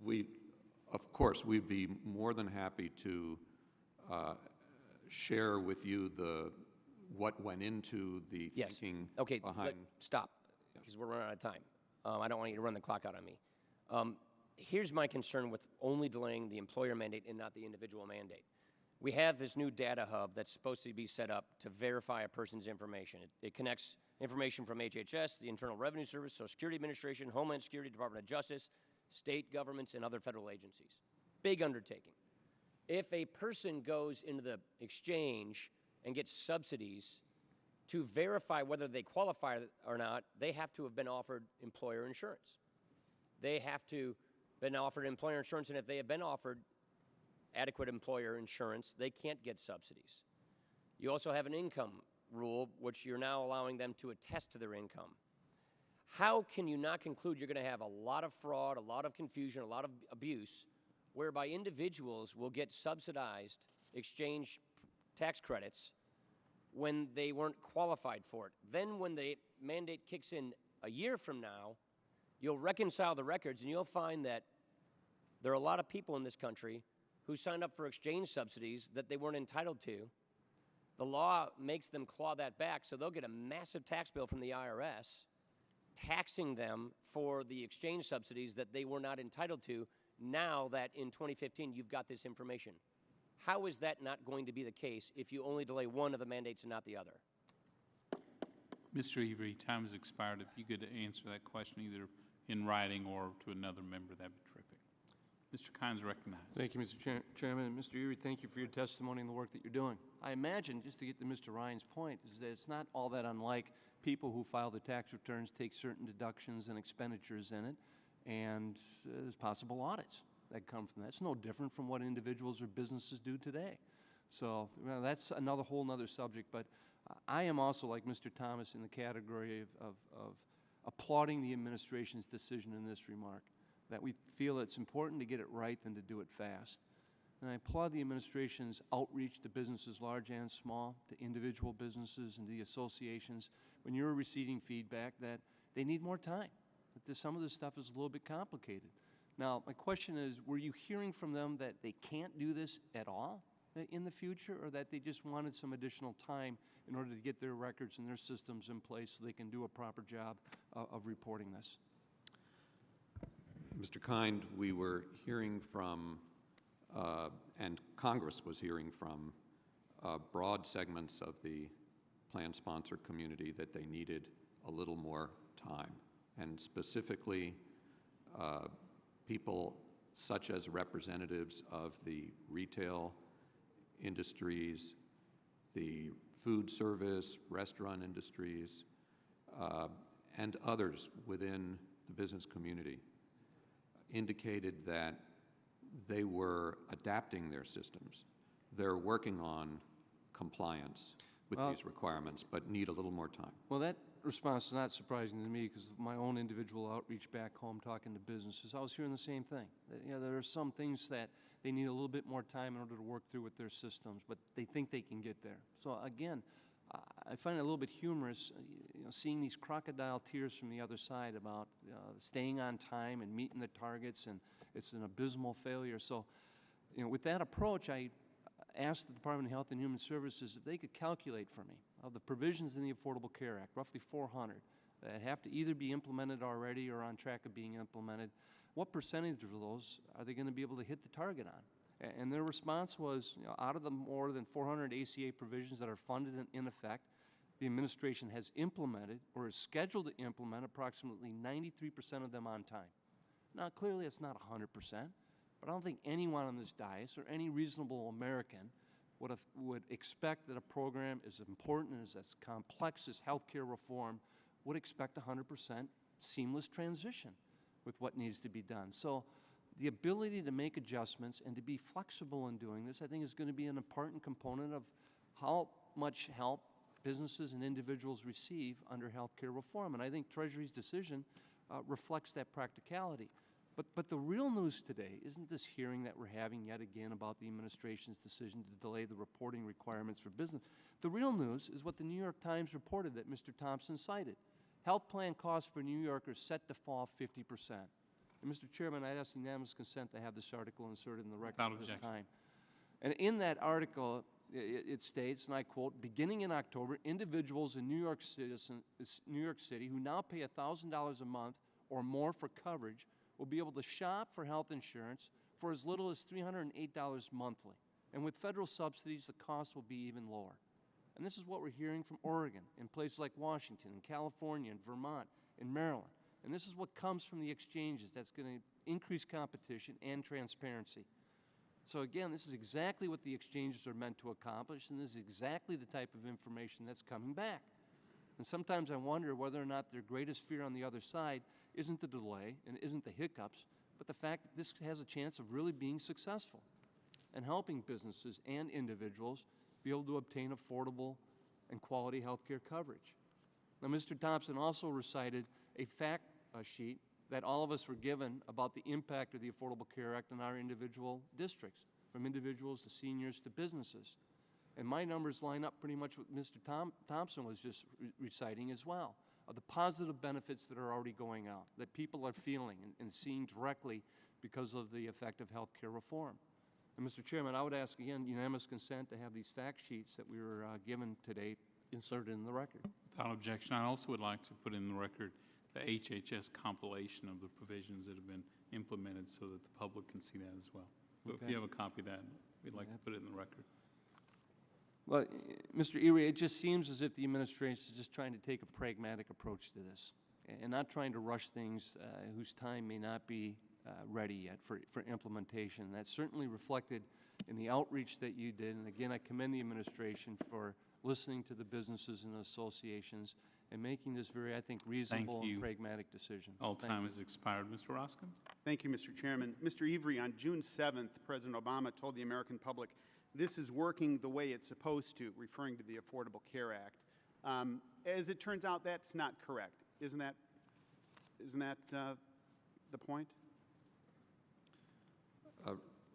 of course, we'd be more than happy to share with you what went into the thinking behind. Stop, because we're running out of time. I don't want you to run the clock out on me. Here's my concern with only delaying the employer mandate and not the individual mandate. We have this new data hub that's supposed to be set up to verify a person's information. It connects information from HHS, the Internal Revenue Service, Social Security Administration, Homeland Security, Department of Justice, state governments, and other federal agencies. Big undertaking. If a person goes into the exchange and gets subsidies, to verify whether they qualify or not, they have to have been offered employer insurance. They have to been offered employer insurance, and if they have been offered adequate employer insurance, they can't get subsidies. You also have an income rule, which you're now allowing them to attest to their income. How can you not conclude you're going to have a lot of fraud, a lot of confusion, a lot of abuse, whereby individuals will get subsidized exchange tax credits when they weren't qualified for it? Then when the mandate kicks in a year from now, you'll reconcile the records and you'll find that there are a lot of people in this country who signed up for exchange subsidies that they weren't entitled to. The law makes them claw that back, so they'll get a massive tax bill from the IRS taxing them for the exchange subsidies that they were not entitled to now that in 2015 you've got this information. How is that not going to be the case if you only delay one of the mandates and not the other? Mr. Avery, time has expired. If you could answer that question either in writing or to another member, that'd be terrific. Mr. Kynes recognized. Thank you, Mr. Chairman. And Mr. Erie, thank you for your testimony and the work that you're doing. I imagine, just to get to Mr. Ryan's point, is that it's not all that unlike people who file their tax returns, take certain deductions and expenditures in it, and there's possible audits that come from that. It's no different from what individuals or businesses do today. So well, that's another whole nother subject, but I am also, like Mr. Thomas, in the category of applauding the administration's decision in this remark, that we feel it's important to get it right than to do it fast. And I applaud the administration's outreach to businesses large and small, to individual businesses and the associations, when you're receiving feedback that they need more time, that some of this stuff is a little bit complicated. Now, my question is, were you hearing from them that they can't do this at all in the future, or that they just wanted some additional time in order to get their records and their systems in place so they can do a proper job of reporting this? Mr. Kind, we were hearing from, and Congress was hearing from, broad segments of the plan sponsor community that they needed a little more time. And specifically, people such as representatives of the retail industries, the food service, restaurant industries, and others within the business community indicated that they were adapting their systems. They're working on compliance with these requirements, but need a little more time. Well, that response is not surprising to me because of my own individual outreach back home talking to businesses. I was hearing the same thing. You know, there are some things that they need a little bit more time in order to work through with their systems, but they think they can get there. So again, I find it a little bit humorous, seeing these crocodile tears from the other side about staying on time and meeting the targets, and it's an abysmal failure. So, with that approach, I asked the Department of Health and Human Services if they could calculate for me of the provisions in the Affordable Care Act, roughly 400, that have to either be implemented already or on track of being implemented. What percentage of those are they going to be able to hit the target on? And their response was, out of the more than 400 ACA provisions that are funded and in effect, the administration has implemented or is scheduled to implement approximately 93% of them on time. Now, clearly it's not 100%, but I don't think anyone on this dais or any reasonable American would expect that a program as important and as complex as healthcare reform would expect 100% seamless transition with what needs to be done. So the ability to make adjustments and to be flexible in doing this, I think, is going to be an important component of how much help businesses and individuals receive under healthcare reform. And I think Treasury's decision reflects that practicality. But the real news today isn't this hearing that we're having yet again about the administration's decision to delay the reporting requirements for business. The real news is what the New York Times reported that Mr. Thompson cited. Health plan costs for New Yorkers set to fall 50%. And Mr. Chairman, I'd ask unanimous consent to have this article inserted in the record at this time. And in that article, it states, and I quote, beginning in October, individuals in New York City who now pay $1,000 a month or more for coverage will be able to shop for health insurance for as little as $308 monthly. And with federal subsidies, the cost will be even lower. And this is what we're hearing from Oregon, in places like Washington, and California, and Vermont, and Maryland. And this is what comes from the exchanges that's going to increase competition and transparency. So again, this is exactly what the exchanges are meant to accomplish, and this is exactly the type of information that's coming back. And sometimes I wonder whether or not their greatest fear on the other side isn't the delay and isn't the hiccups, but the fact that this has a chance of really being successful and helping businesses and individuals be able to obtain affordable and quality health care coverage. Now, Mr. Thompson also recited a fact sheet that all of us were given about the impact of the Affordable Care Act on our individual districts, from individuals to seniors to businesses. And my numbers line up pretty much what Mr. Thompson was just reciting as well, of the positive benefits that are already going out, that people are feeling and seeing directly because of the effect of health care reform. And Mr. Chairman, I would ask again unanimous consent to have these fact sheets that we were given today inserted in the record. Without objection, I also would like to put in the record the HHS compilation of the provisions that have been implemented so that the public can see that as well. But if you have a copy of that, we'd like to put it in the record. Well, Mr. Erie, it just seems as if the administration is just trying to take a pragmatic approach to this and not trying to rush things whose time may not be ready yet for implementation. That's certainly reflected in the outreach that you did. And again, I commend the administration for listening to the businesses and associations and making this very, I think, reasonable and pragmatic decision. All time has expired. Mr. Roskin? Thank you, Mr. Chairman. Mr. Every, on June 7th, President Obama told the American public, this is working the way it's supposed to, referring to the Affordable Care Act. As it turns out, that's not correct. Isn't that the point?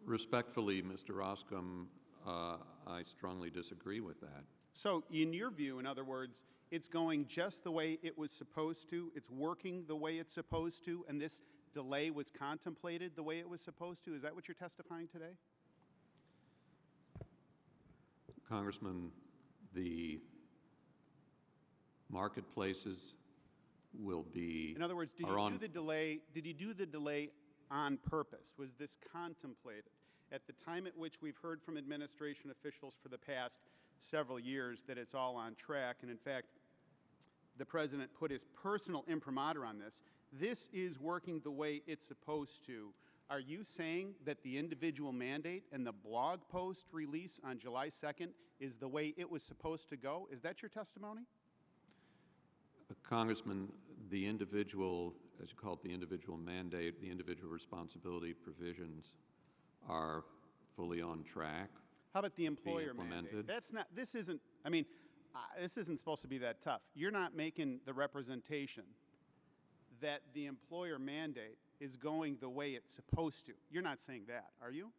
Respectfully, Mr. Roscom, I strongly disagree with that. So in your view, in other words, it's going just the way it was supposed to, it's working the way it's supposed to, and this delay was contemplated the way it was supposed to? Is that what you're testifying today? Congressman, the marketplaces will be. In other words, did you do the delay on purpose? Was this contemplated at the time at which we've heard from administration officials for the past several years that it's all on track? And in fact, the president put his personal imprimatur on this. This is working the way it's supposed to. Are you saying that the individual mandate and the blog post release on July 2nd is the way it was supposed to go? Is that your testimony? Congressman, the individual, as you call it, the individual mandate, the individual responsibility provisions are fully on track. How about the employer mandate? This isn't supposed to be that tough. You're not making the representation that the employer mandate is going the way it's supposed to. You're not saying that, are you?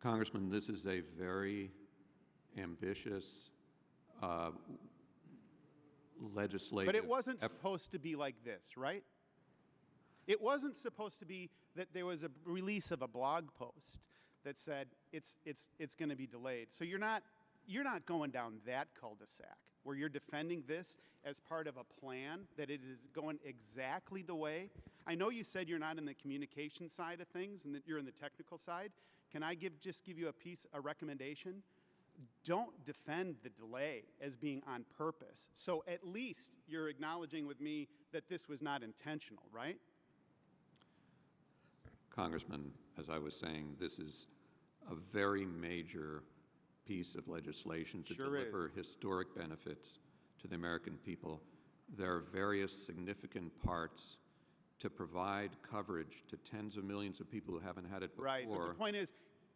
Congressman, this is a very ambitious legislative. But it wasn't supposed to be like this, right? It wasn't supposed to be that there was a release of a blog post that said it's going to be delayed. So you're not going down that cul-de-sac where you're defending this as part of a plan that it is going exactly the way. I know you said you're not in the communication side of things and that you're in the technical side. Can I just give you a recommendation? Don't defend the delay as being on purpose. So at least you're acknowledging with me that this was not intentional, right? Congressman, as I was saying, this is a very major piece of legislation to deliver historic benefits to the American people. There are various significant parts to provide coverage to tens of millions of people who haven't had it before. Right, but the point is,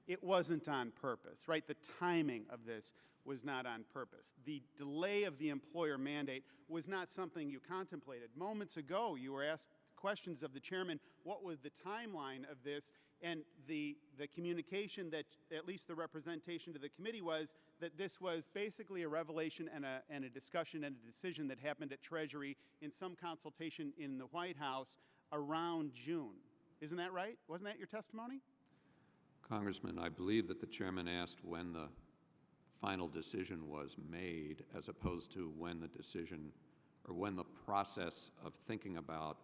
it wasn't on purpose, right? The timing of this was not on purpose. The delay of the employer mandate was not something you contemplated. Moments ago, you were asked questions of the chairman, what was the timeline of this? And the communication that, at least the representation to the committee, was that this was basically a revelation and a discussion and a decision that happened at Treasury in some consultation in the White House around June. Isn't that right? Wasn't that your testimony? Congressman, I believe that the chairman asked when the final decision was made as opposed to when the decision or when the process of thinking about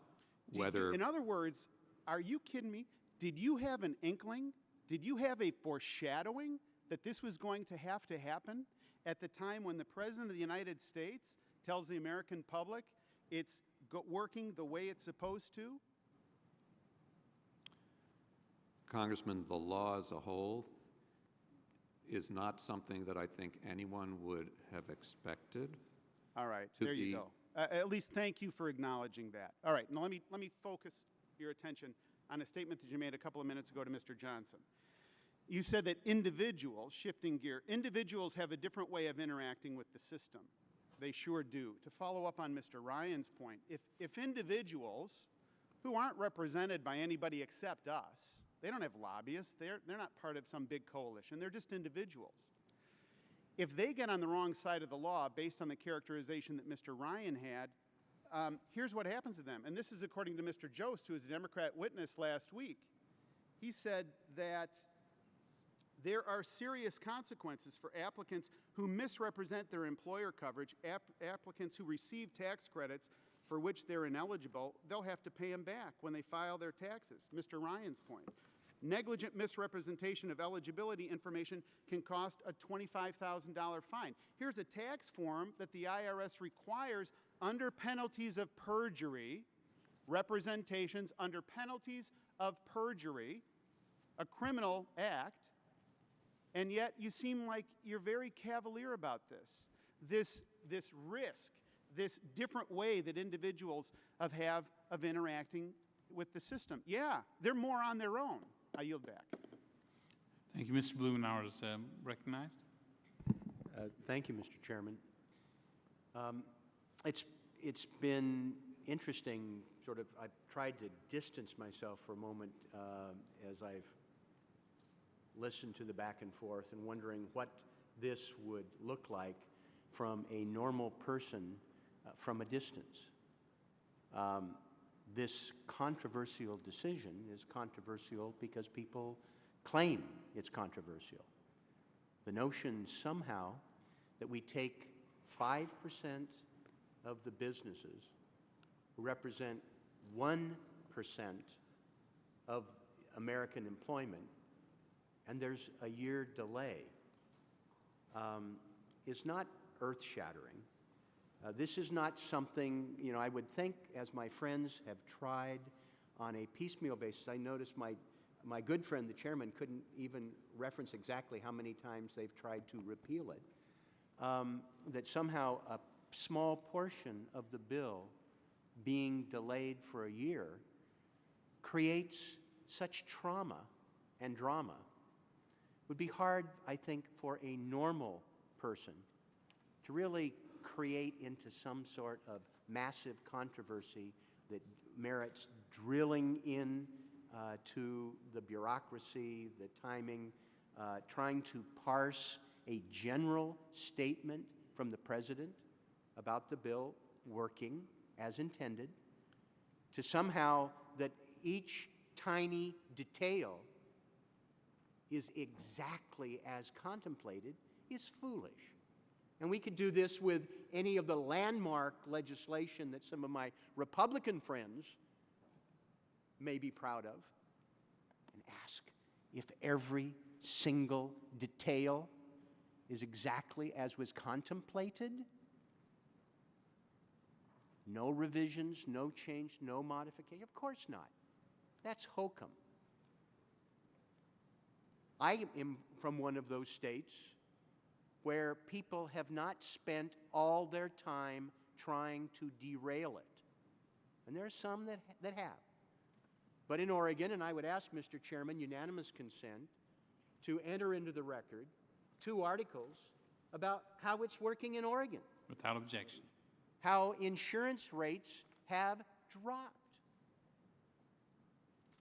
whether. In other words, are you kidding me? Did you have an inkling? Did you have a foreshadowing that this was going to happen at the time when the President of the United States tells the American public it's working the way it's supposed to? Congressman, the law as a whole is not something that I think anyone would have expected. All right, there you go. At least thank you for acknowledging that. All right, now let me focus your attention on a statement that you made a couple of minutes ago to Mr. Johnson. You said that individuals, shifting gear, individuals have a different way of interacting with the system. They sure do. To follow up on Mr. Ryan's point, if individuals who aren't represented by anybody except us, they don't have lobbyists, they're not part of some big coalition, they're just individuals. If they get on the wrong side of the law based on the characterization that Mr. Ryan had, here's what happens to them. And this is according to Mr. Jost, who was a Democrat witness last week. He said that there are serious consequences for applicants who misrepresent their employer coverage, applicants who receive tax credits for which they're ineligible. They'll have to pay them back when they file their taxes, Mr. Ryan's point. Negligent misrepresentation of eligibility information can cost a $25,000 fine. Here's a tax form that the IRS requires under penalties of perjury, representations under penalties of perjury, a criminal act, and yet you seem like you're very cavalier about this. This risk, this different way that individuals have of interacting with the system. Yeah, they're more on their own. I yield back. Thank you. Mr. Blumenauer is recognized. Thank you, Mr. Chairman. It's been interesting, sort of, I've tried to distance myself for a moment as I've listened to the back and forth and wondering what this would look like from a normal person from a distance. This controversial decision is controversial because people claim it's controversial. The notion somehow that we take 5% of the businesses who represent 1% of American employment, and there's a year delay, is not earth-shattering. This is not something, you know, I would think, as my friends have tried on a piecemeal basis. I noticed my good friend, the chairman, couldn't even reference exactly how many times they've tried to repeal it, that somehow a small portion of the bill being delayed for a year creates such trauma and drama. It would be hard, I think, for a normal person to really create into some sort of massive controversy that merits drilling in to the bureaucracy, the timing, trying to parse a general statement from the President about the bill working as intended, to somehow that each tiny detail is exactly as contemplated is foolish. And we could do this with any of the landmark legislation that some of my Republican friends may be proud of, and ask if every single detail is exactly as was contemplated. No revisions, no change, no modification. Of course not. That's hokum. I am from one of those states where people have not spent all their time trying to derail it. And there are some that have. But in Oregon, and I would ask, Mr. Chairman, unanimous consent to enter into the record 2 articles about how it's working in Oregon. Without objection. How insurance rates have dropped.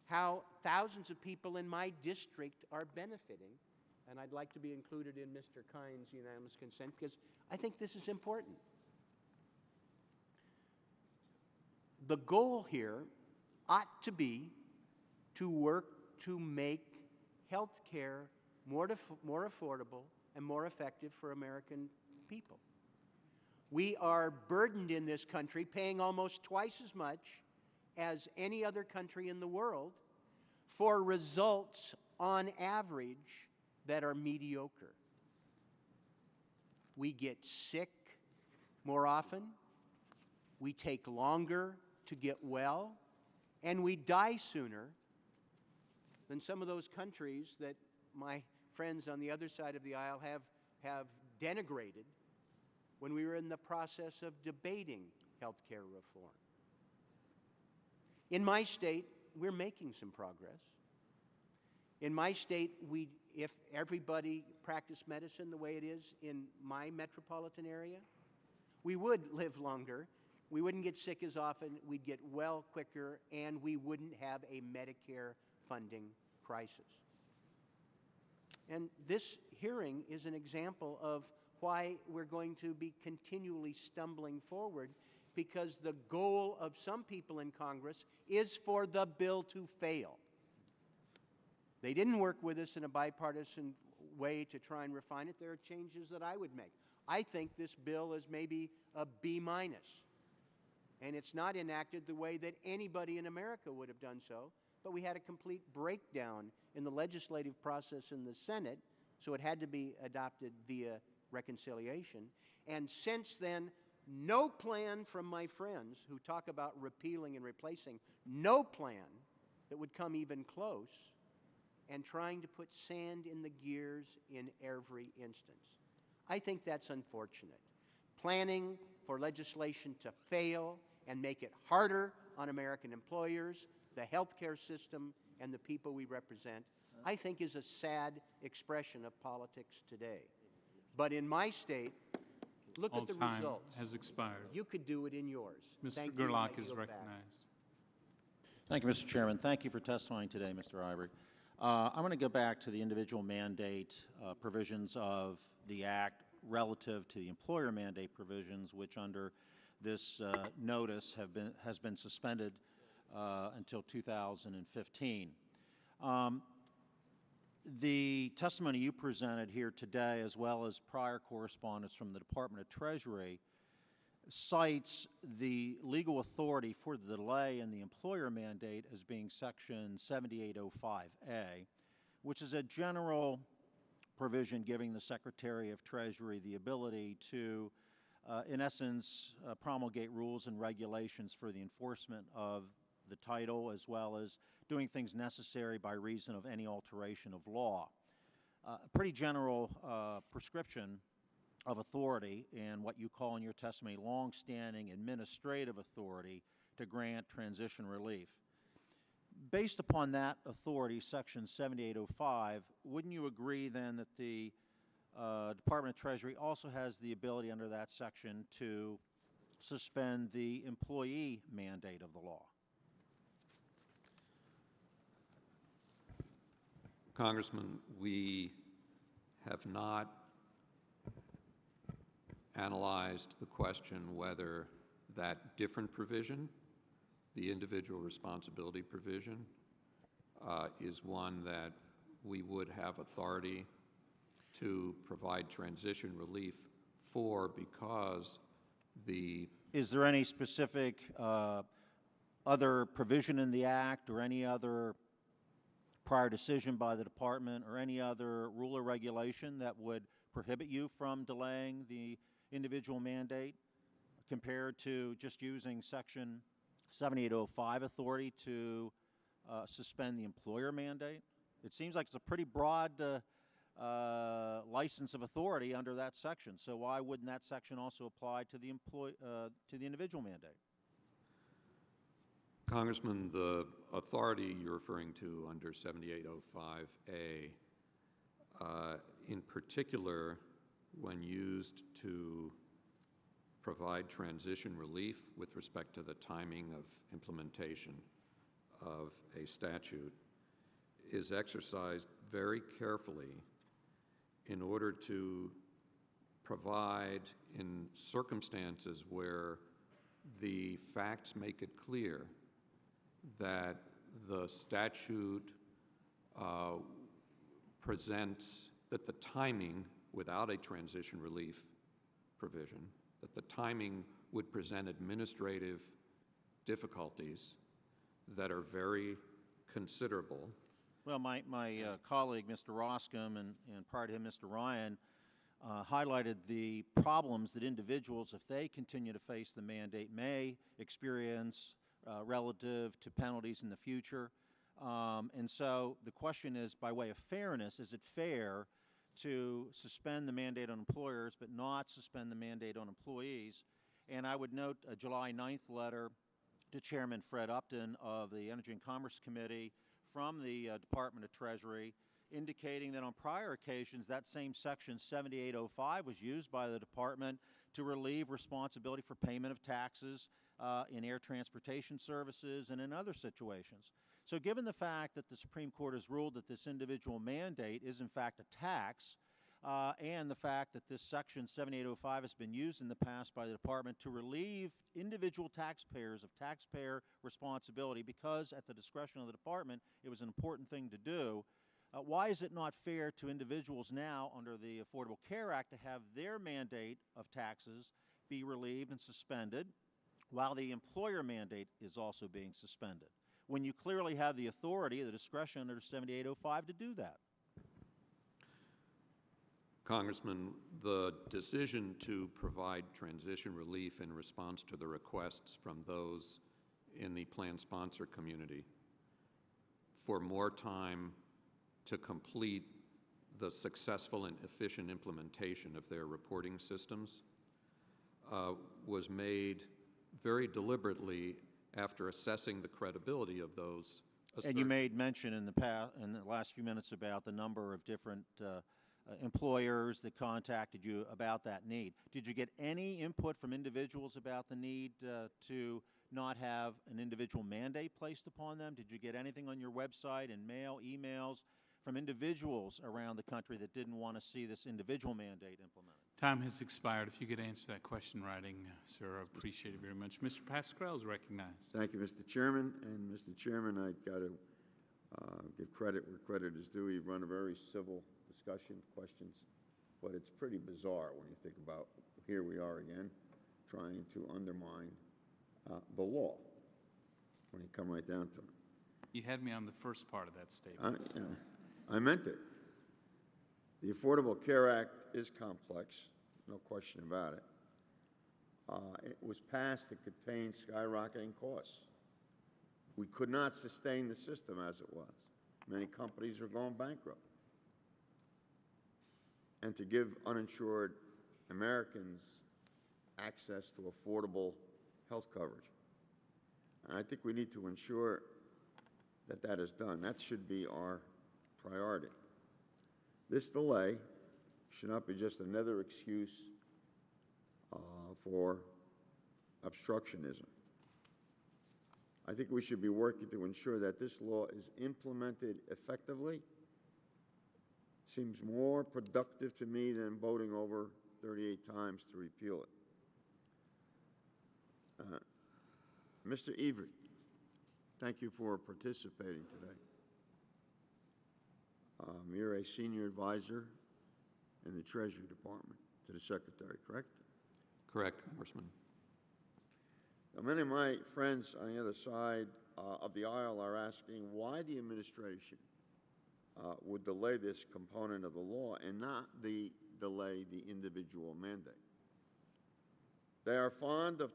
How thousands of people in my district are benefiting. And I'd like to be included in Mr. Kine's unanimous consent because I think this is important. The goal here ought to be to work to make health care more affordable and more effective for American people. We are burdened in this country paying almost twice as much as any other country in the world for results on average that are mediocre. We get sick more often, we take longer to get well, and we die sooner than some of those countries that my friends on the other side of the aisle have denigrated when we were in the process of debating health care reform. In my state, we're making some progress. In my state, if everybody practiced medicine the way it is in my metropolitan area, we would live longer, we wouldn't get sick as often, we'd get well quicker, and we wouldn't have a Medicare funding crisis. And this hearing is an example of why we're going to be continually stumbling forward, because the goal of some people in Congress is for the bill to fail. They didn't work with us in a bipartisan way to try and refine it. There are changes that I would make. I think this bill is maybe a B-, and it's not enacted the way that anybody in America would have done so, but we had a complete breakdown in the legislative process in the Senate, so it had to be adopted via reconciliation. And since then, no plan from my friends who talk about repealing and replacing, no plan that would come even close, and trying to put sand in the gears in every instance. I think that's unfortunate. Planning for legislation to fail and make it harder on American employers, the healthcare system, and the people we represent, I think is a sad expression of politics today. But in my state, look All at the time results. has expired. You could do it in yours. Mr. Thank you, and Gerlach I is yield back. recognized. Thank you, Mr. Chairman. Thank you for testifying today, Mr. Ivory. I want to go back to the individual mandate provisions of the Act relative to the employer mandate provisions, which under this notice has been suspended until 2015. The testimony you presented here today, as well as prior correspondence from the Department of Treasury, cites the legal authority for the delay in the employer mandate as being Section 7805A, which is a general provision giving the Secretary of Treasury the ability to, in essence, promulgate rules and regulations for the enforcement of the title, as well as doing things necessary by reason of any alteration of law. A pretty general prescription of authority and what you call in your testimony long-standing administrative authority to grant transition relief. Based upon that authority, Section 7805, wouldn't you agree then that the Department of Treasury also has the ability under that section to suspend the employee mandate of the law? Congressman, we have not analyzed the question whether that different provision, the individual responsibility provision, is one that we would have authority to provide transition relief for, because the... Is there any specific other provision in the Act or any other prior decision by the Department or any other rule or regulation that would prohibit you from delaying the individual mandate compared to just using Section 7805 authority to suspend the employer mandate? It seems like it's a pretty broad license of authority under that section. So why wouldn't that section also apply to the individual mandate? Congressman, the authority you're referring to under 7805A, in particular, when used to provide transition relief with respect to the timing of implementation of a statute, is exercised very carefully in order to provide, in circumstances where the facts make it clear that the statute presents that the timing, without a transition relief provision, that the timing would present administrative difficulties that are very considerable. Well, my colleague, Mr. Roscom, and prior to him, Mr. Ryan, highlighted the problems that individuals, if they continue to face the mandate, may experience relative to penalties in the future. And so the question is, by way of fairness, is it fair to suspend the mandate on employers but not suspend the mandate on employees? And I would note a July 9th letter to Chairman Fred Upton of the Energy and Commerce Committee from the Department of Treasury, indicating that on prior occasions that same Section 7805 was used by the Department to relieve responsibility for payment of taxes in air transportation services and in other situations. So given the fact that the Supreme Court has ruled that this individual mandate is in fact a tax, and the fact that this Section 7805 has been used in the past by the Department to relieve individual taxpayers of taxpayer responsibility because at the discretion of the Department it was an important thing to do, why is it not fair to individuals now under the Affordable Care Act to have their mandate of taxes be relieved and suspended while the employer mandate is also being suspended? when you clearly have the authority, the discretion under 7805 to do that? Congressman, the decision to provide transition relief in response to the requests from those in the plan sponsor community for more time to complete the successful and efficient implementation of their reporting systems was made very deliberately after assessing the credibility of those assertions. And you made mention in the last few minutes about the number of different employers that contacted you about that need. Did you get any input from individuals about the need to not have an individual mandate placed upon them? Did you get anything on your website and mail, emails from individuals around the country that didn't want to see this individual mandate implemented? Time has expired. If you could answer that question in writing, sir, I appreciate it very much. Mr. Pasquale is recognized. Thank you, Mr. Chairman. And Mr. Chairman, I've got to give credit where credit is due. You've run a very civil discussion, questions, but it's pretty bizarre when you think about here we are again trying to undermine the law when you come right down to it. You had me on the first part of that statement. I meant it. The Affordable Care Act is complex, no question about it. It was passed to contain skyrocketing costs. We could not sustain the system as it was. Many companies are going bankrupt. And to give uninsured Americans access to affordable health coverage. And I think we need to ensure that that is done. That should be our priority. This delay should not be just another excuse for obstructionism. I think we should be working to ensure that this law is implemented effectively. Seems more productive to me than voting over 38 times to repeal it. Mr. Every, thank you for participating today. You're a senior advisor in the Treasury Department to the Secretary, correct? Correct, Congressman. Now, many of my friends on the other side of the aisle are asking why the administration would delay this component of the law and not delay the individual mandate. They are fond of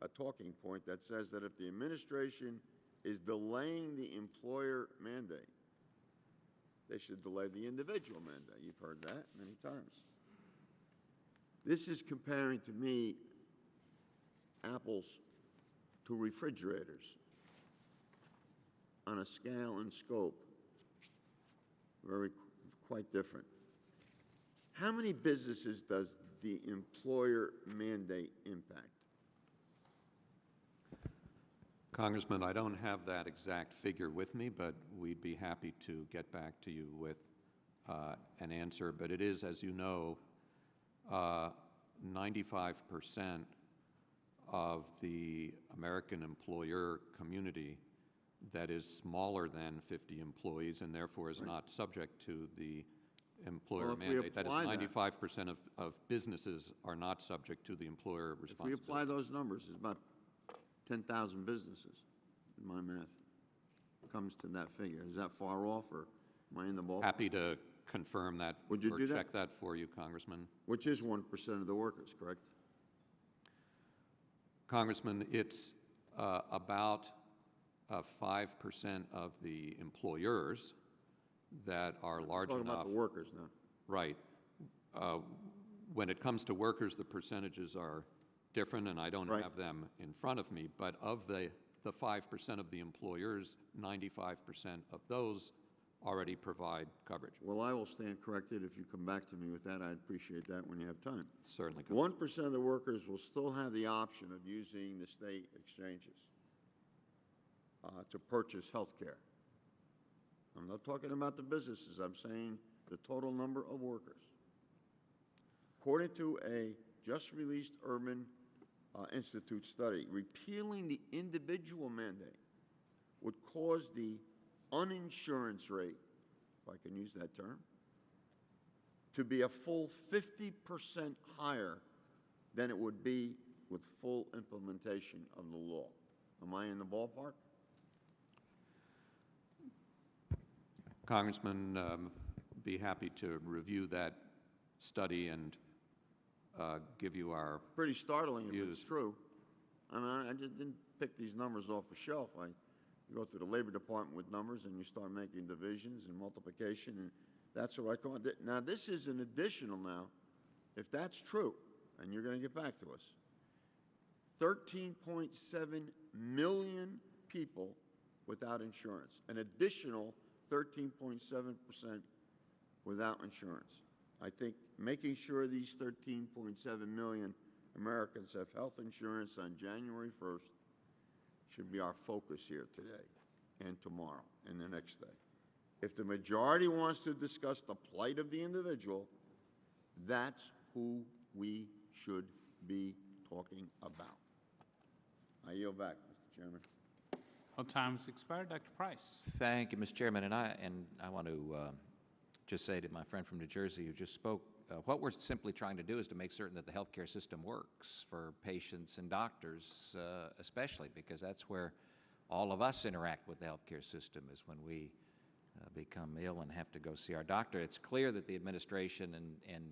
a talking point that says that if the administration is delaying the employer mandate, they should delay the individual mandate. You've heard that many times. This is comparing, to me, apples to refrigerators on a scale and scope quite different. How many businesses does the employer mandate impact? Congressman, I don't have that exact figure with me, but we'd be happy to get back to you with an answer. But it is, as you know, 95% of the American employer community that is smaller than 50 employees and therefore is not subject to the employer mandate. That is 95% of businesses are not subject to the employer responsibility. If we apply those numbers, it's about 10,000 businesses, in my math, comes to that figure. Is that far off, or am I in the ballpark? Happy to confirm that. Would you or do that? check that for you, Congressman. Which is 1% of the workers, correct? Congressman, it's about 5% of the employers that are large enough. Talking about the workers now. Right. When it comes to workers, the percentages are different, and I don't have them in front of me. But of the 5% of the employers, 95% of those already provide coverage. Well, I will stand corrected. If you come back to me with that, I'd appreciate that when you have time. Certainly. 1% of the workers will still have the option of using the state exchanges to purchase health care. I'm not talking about the businesses. I'm saying the total number of workers. According to a just-released Urban Institute study, repealing the individual mandate would cause the uninsurance rate, if I can use that term, to be a full 50% higher than it would be with full implementation of the law. Am I in the ballpark? Congressman, be happy to review that study and give you our Pretty startling if views. it's true. I mean, I just didn't pick these numbers off a shelf. I go through the Labor Department with numbers, and you start making divisions and multiplication, and that's what I call it. Now, this is an additional now, if that's true, and you're going to get back to us. 13.7 million people without insurance, an additional 13.7% without insurance. I think making sure these 13.7 million Americans have health insurance on January 1st should be our focus here today and tomorrow and the next day. If the majority wants to discuss the plight of the individual, that's who we should be talking about. I yield back, Mr. Chairman. Well, time has expired. Dr. Price. Thank you, Mr. Chairman. And I want to just say to my friend from New Jersey who just spoke, what we're simply trying to do is to make certain that the healthcare system works for patients and doctors, especially because that's where all of us interact with the healthcare system, is when we become ill and have to go see our doctor. It's clear that the administration and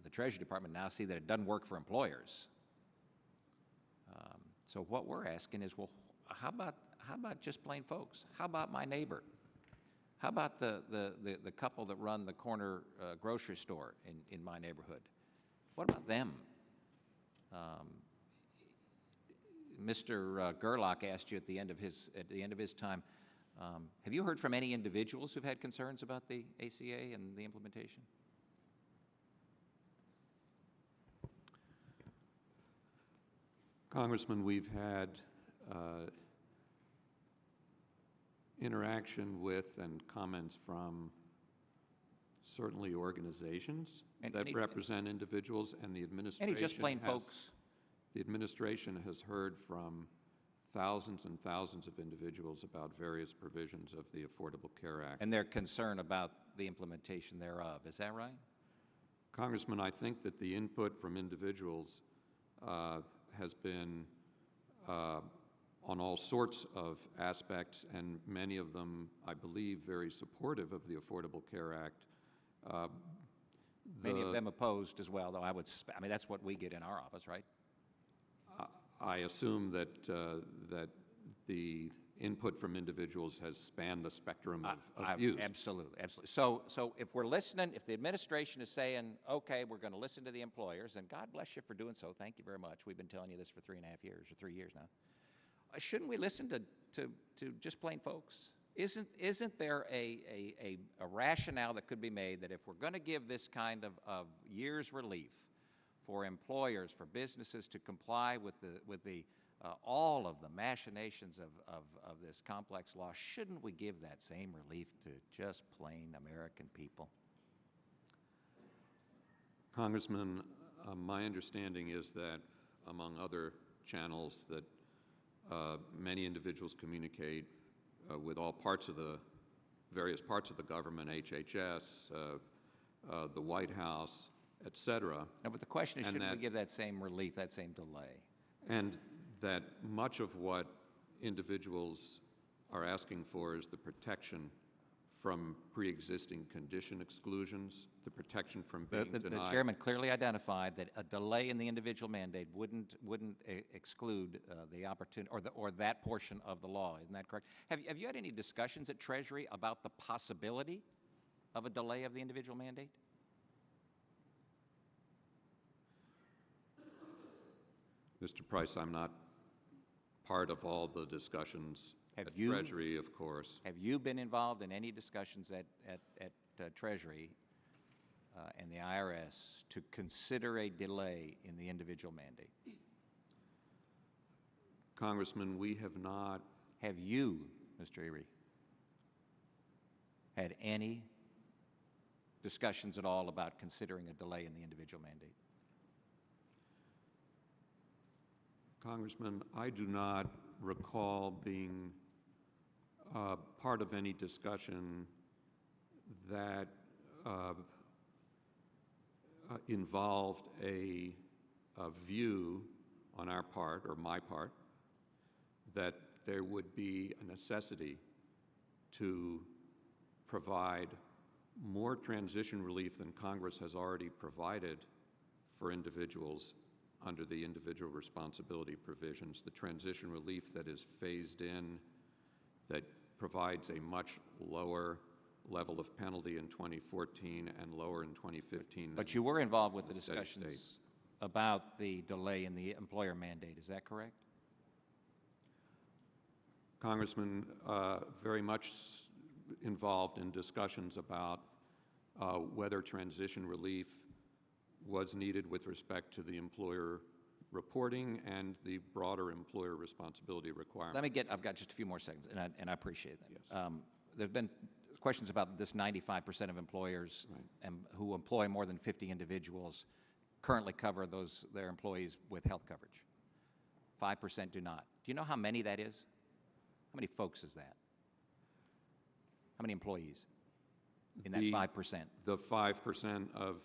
the Treasury Department now see that it doesn't work for employers. So what we're asking is, well, how about just plain folks? How about my neighbor? How about the couple that run the corner grocery store in my neighborhood? What about them? Mr. Gerlach asked you at the end of his time, have you heard from any individuals who've had concerns about the ACA and the implementation? Congressman, we've had interaction with and comments from certainly organizations that represent individuals, and the administration. Any just plain folks? The administration has heard from thousands and thousands of individuals about various provisions of the Affordable Care Act. And their concern about the implementation thereof. Is that right? Congressman, I think that the input from individuals has been on all sorts of aspects, and many of them, I believe, very supportive of the Affordable Care Act. Many of them opposed as well, though I mean, that's what we get in our office, right? I assume that that the input from individuals has spanned the spectrum of views. Absolutely, absolutely. So if we're listening, if the administration is saying, okay, we're going to listen to the employers, and God bless you for doing so, thank you very much. We've been telling you this for 3.5 years or 3 years now. Shouldn't we listen to just plain folks? Isn't there a rationale that could be made that if we're going to give this kind of year's relief for employers, for businesses to comply with all of the machinations of this complex law, shouldn't we give that same relief to just plain American people? Congressman, my understanding is that, among other channels, that many individuals communicate with all parts of the various parts of the government, HHS, the White House, et cetera. No, but the question is, shouldn't we give that same relief, that same delay? And that much of what individuals are asking for is the protection from pre-existing condition exclusions, the protection from being denied. The chairman clearly identified that a delay in the individual mandate wouldn't exclude the opportunity or that portion of the law. Isn't that correct? Have you had any discussions at Treasury about the possibility of a delay of the individual mandate? Mr. Price, I'm not part of all the discussions at Treasury, of course. Have you been involved in any discussions at Treasury and the IRS to consider a delay in the individual mandate? Congressman, we have not. Have you, Mr. Erie, had any discussions at all about considering a delay in the individual mandate? Congressman, I do not recall being part of any discussion that involved a view on our part, or my part, that there would be a necessity to provide more transition relief than Congress has already provided for individuals under the individual responsibility provisions. The transition relief that is phased in, that provides a much lower level of penalty in 2014 and lower in 2015. But you were involved with the steady discussions state. about the delay in the employer mandate, is that correct? Congressman, very much involved in discussions about whether transition relief was needed with respect to the employer reporting and the broader employer responsibility requirement. I've got just a few more seconds, and I appreciate that. Yes. There've been questions about this 95% of employers who employ more than 50 individuals currently cover their employees with health coverage. 5% do not. Do you know how many that is? How many folks is that? How many employees in that 5%? The 5% of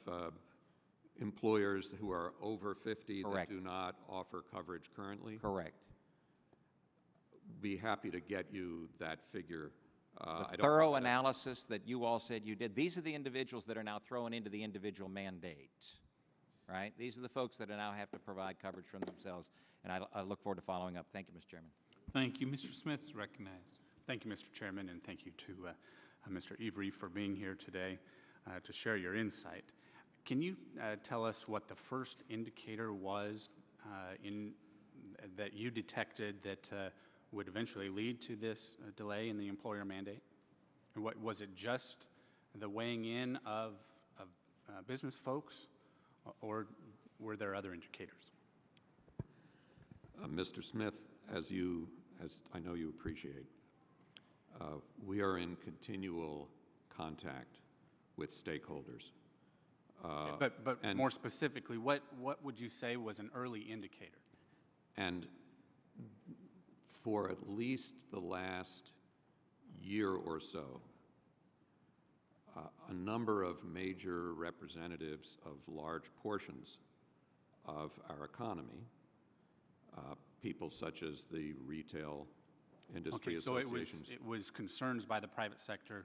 employers who are over 50 Correct. that do not offer coverage currently? Correct. Be happy to get you that figure. The thorough analysis that you all said you did, these are the individuals that are now thrown into the individual mandate, right? These are the folks that now have to provide coverage from themselves, and I look forward to following up. Thank you, Mr. Chairman. Thank you. Mr. Smith is recognized. Thank you, Mr. Chairman, and thank you to Mr. Avery for being here today to share your insight. Can you tell us what the first indicator was that you detected that would eventually lead to this delay in the employer mandate? And what was it, just the weighing in of business folks, or were there other indicators? Mr. Smith, as I know you appreciate, we are in continual contact with stakeholders. But more specifically, what would you say was an early indicator? And for at least the last year or so, a number of major representatives of large portions of our economy, people such as the retail industry associations. So it was concerns by the private sector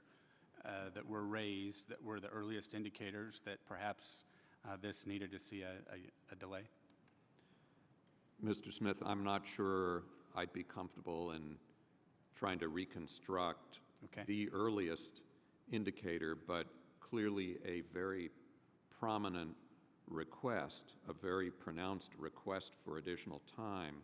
that were raised that were the earliest indicators that perhaps this needed to see a delay? Mr. Smith, I'm not sure I'd be comfortable in trying to reconstruct the earliest indicator, but clearly a very prominent request, a very pronounced request for additional time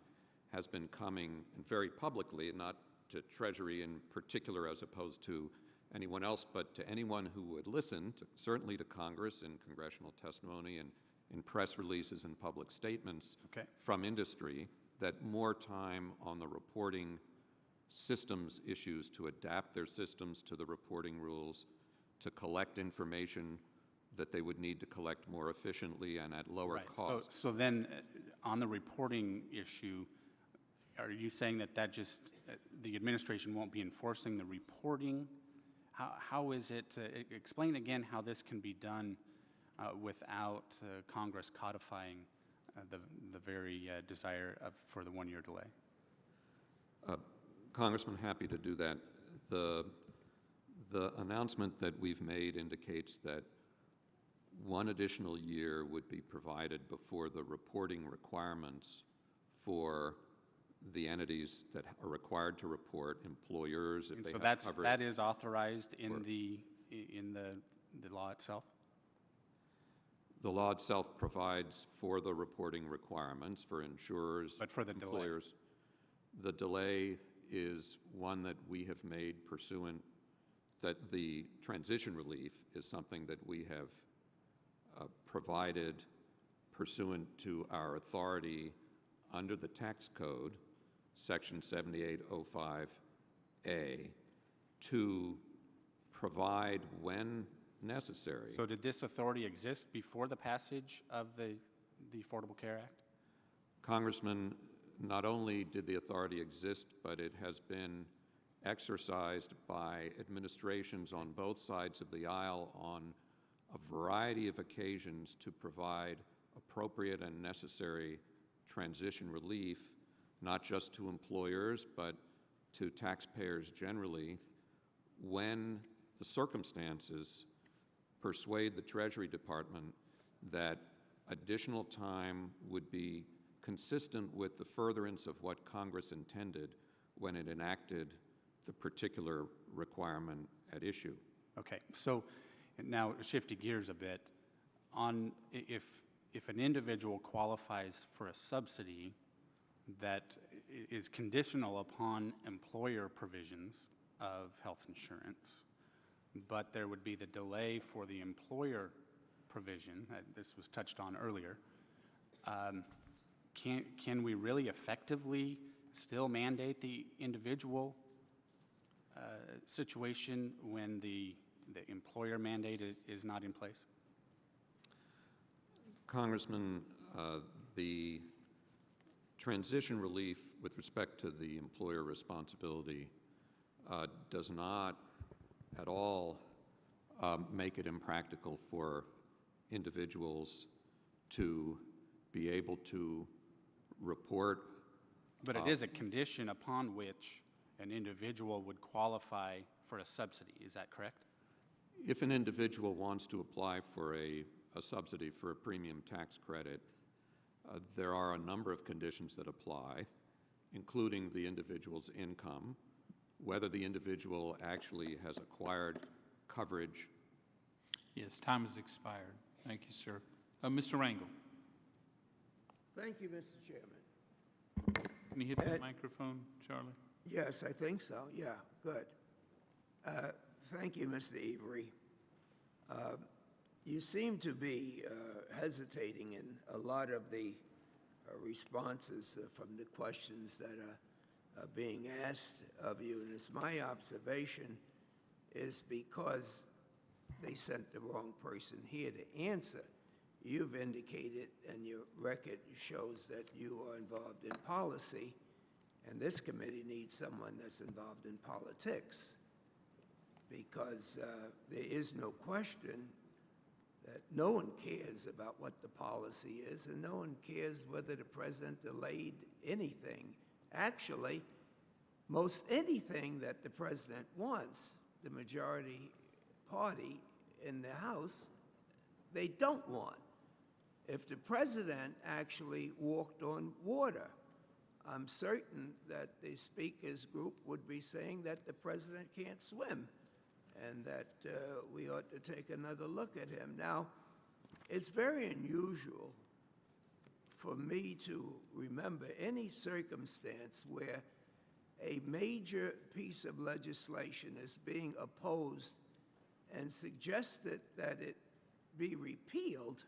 has been coming, and very publicly, not to Treasury in particular as opposed to anyone else, but to anyone who would listen, certainly to Congress in congressional testimony and in press releases and public statements from industry, that more time on the reporting systems issues to adapt their systems to the reporting rules, to collect information that they would need to collect more efficiently and at lower cost. So then on the reporting issue, are you saying that the administration won't be enforcing the reporting? How is it, explain again how this can be done without Congress codifying the very desire for the one-year delay? Congressman, happy to do that. The announcement that we've made indicates that one additional year would be provided before the reporting requirements for the entities that are required to report, employers, if they have coverage. That is authorized in the law itself? The law itself provides for the reporting requirements for insurers, but for the employers. Delay. The delay is one that we have made pursuant, that the transition relief is something that we have provided pursuant to our authority under the tax code, Section 7805A, to provide when necessary. So did this authority exist before the passage of the Affordable Care Act? Congressman, not only did the authority exist, but it has been exercised by administrations on both sides of the aisle on a variety of occasions to provide appropriate and necessary transition relief, not just to employers, but to taxpayers generally, when the circumstances persuade the Treasury Department that additional time would be consistent with the furtherance of what Congress intended when it enacted the particular requirement at issue. Okay, so now shifting gears a bit, on if an individual qualifies for a subsidy that is conditional upon employer provisions of health insurance, but there would be the delay for the employer provision, this was touched on earlier, can we really effectively still mandate the individual situation when the employer mandate is not in place? Congressman, the transition relief with respect to the employer responsibility does not at all make it impractical for individuals to be able to report. But it is a condition upon which an individual would qualify for a subsidy, is that correct? If an individual wants to apply for a subsidy for a premium tax credit, there are a number of conditions that apply, including the individual's income, whether the individual actually has acquired coverage. Yes, time has expired. Thank you, sir. Mr. Rangel. Thank you, Mr. Chairman. Can you hit the microphone, Charlie? Yes, I think so. Yeah, good. Thank you, Mr. Avery. You seem to be hesitating in a lot of the responses from the questions that are being asked of you, and it's my observation is because they sent the wrong person here to answer. You've indicated, and your record shows that you are involved in policy, and this committee needs someone that's involved in politics, because there is no question that no one cares about what the policy is, and no one cares whether the president delayed anything. Actually, most anything that the president wants, the majority party in the House, they don't want. If the president actually walked on water, I'm certain that the speaker's group would be saying that the president can't swim and that we ought to take another look at him. Now, it's very unusual for me to remember any circumstance where a major piece of legislation is being opposed and suggested that it be repealed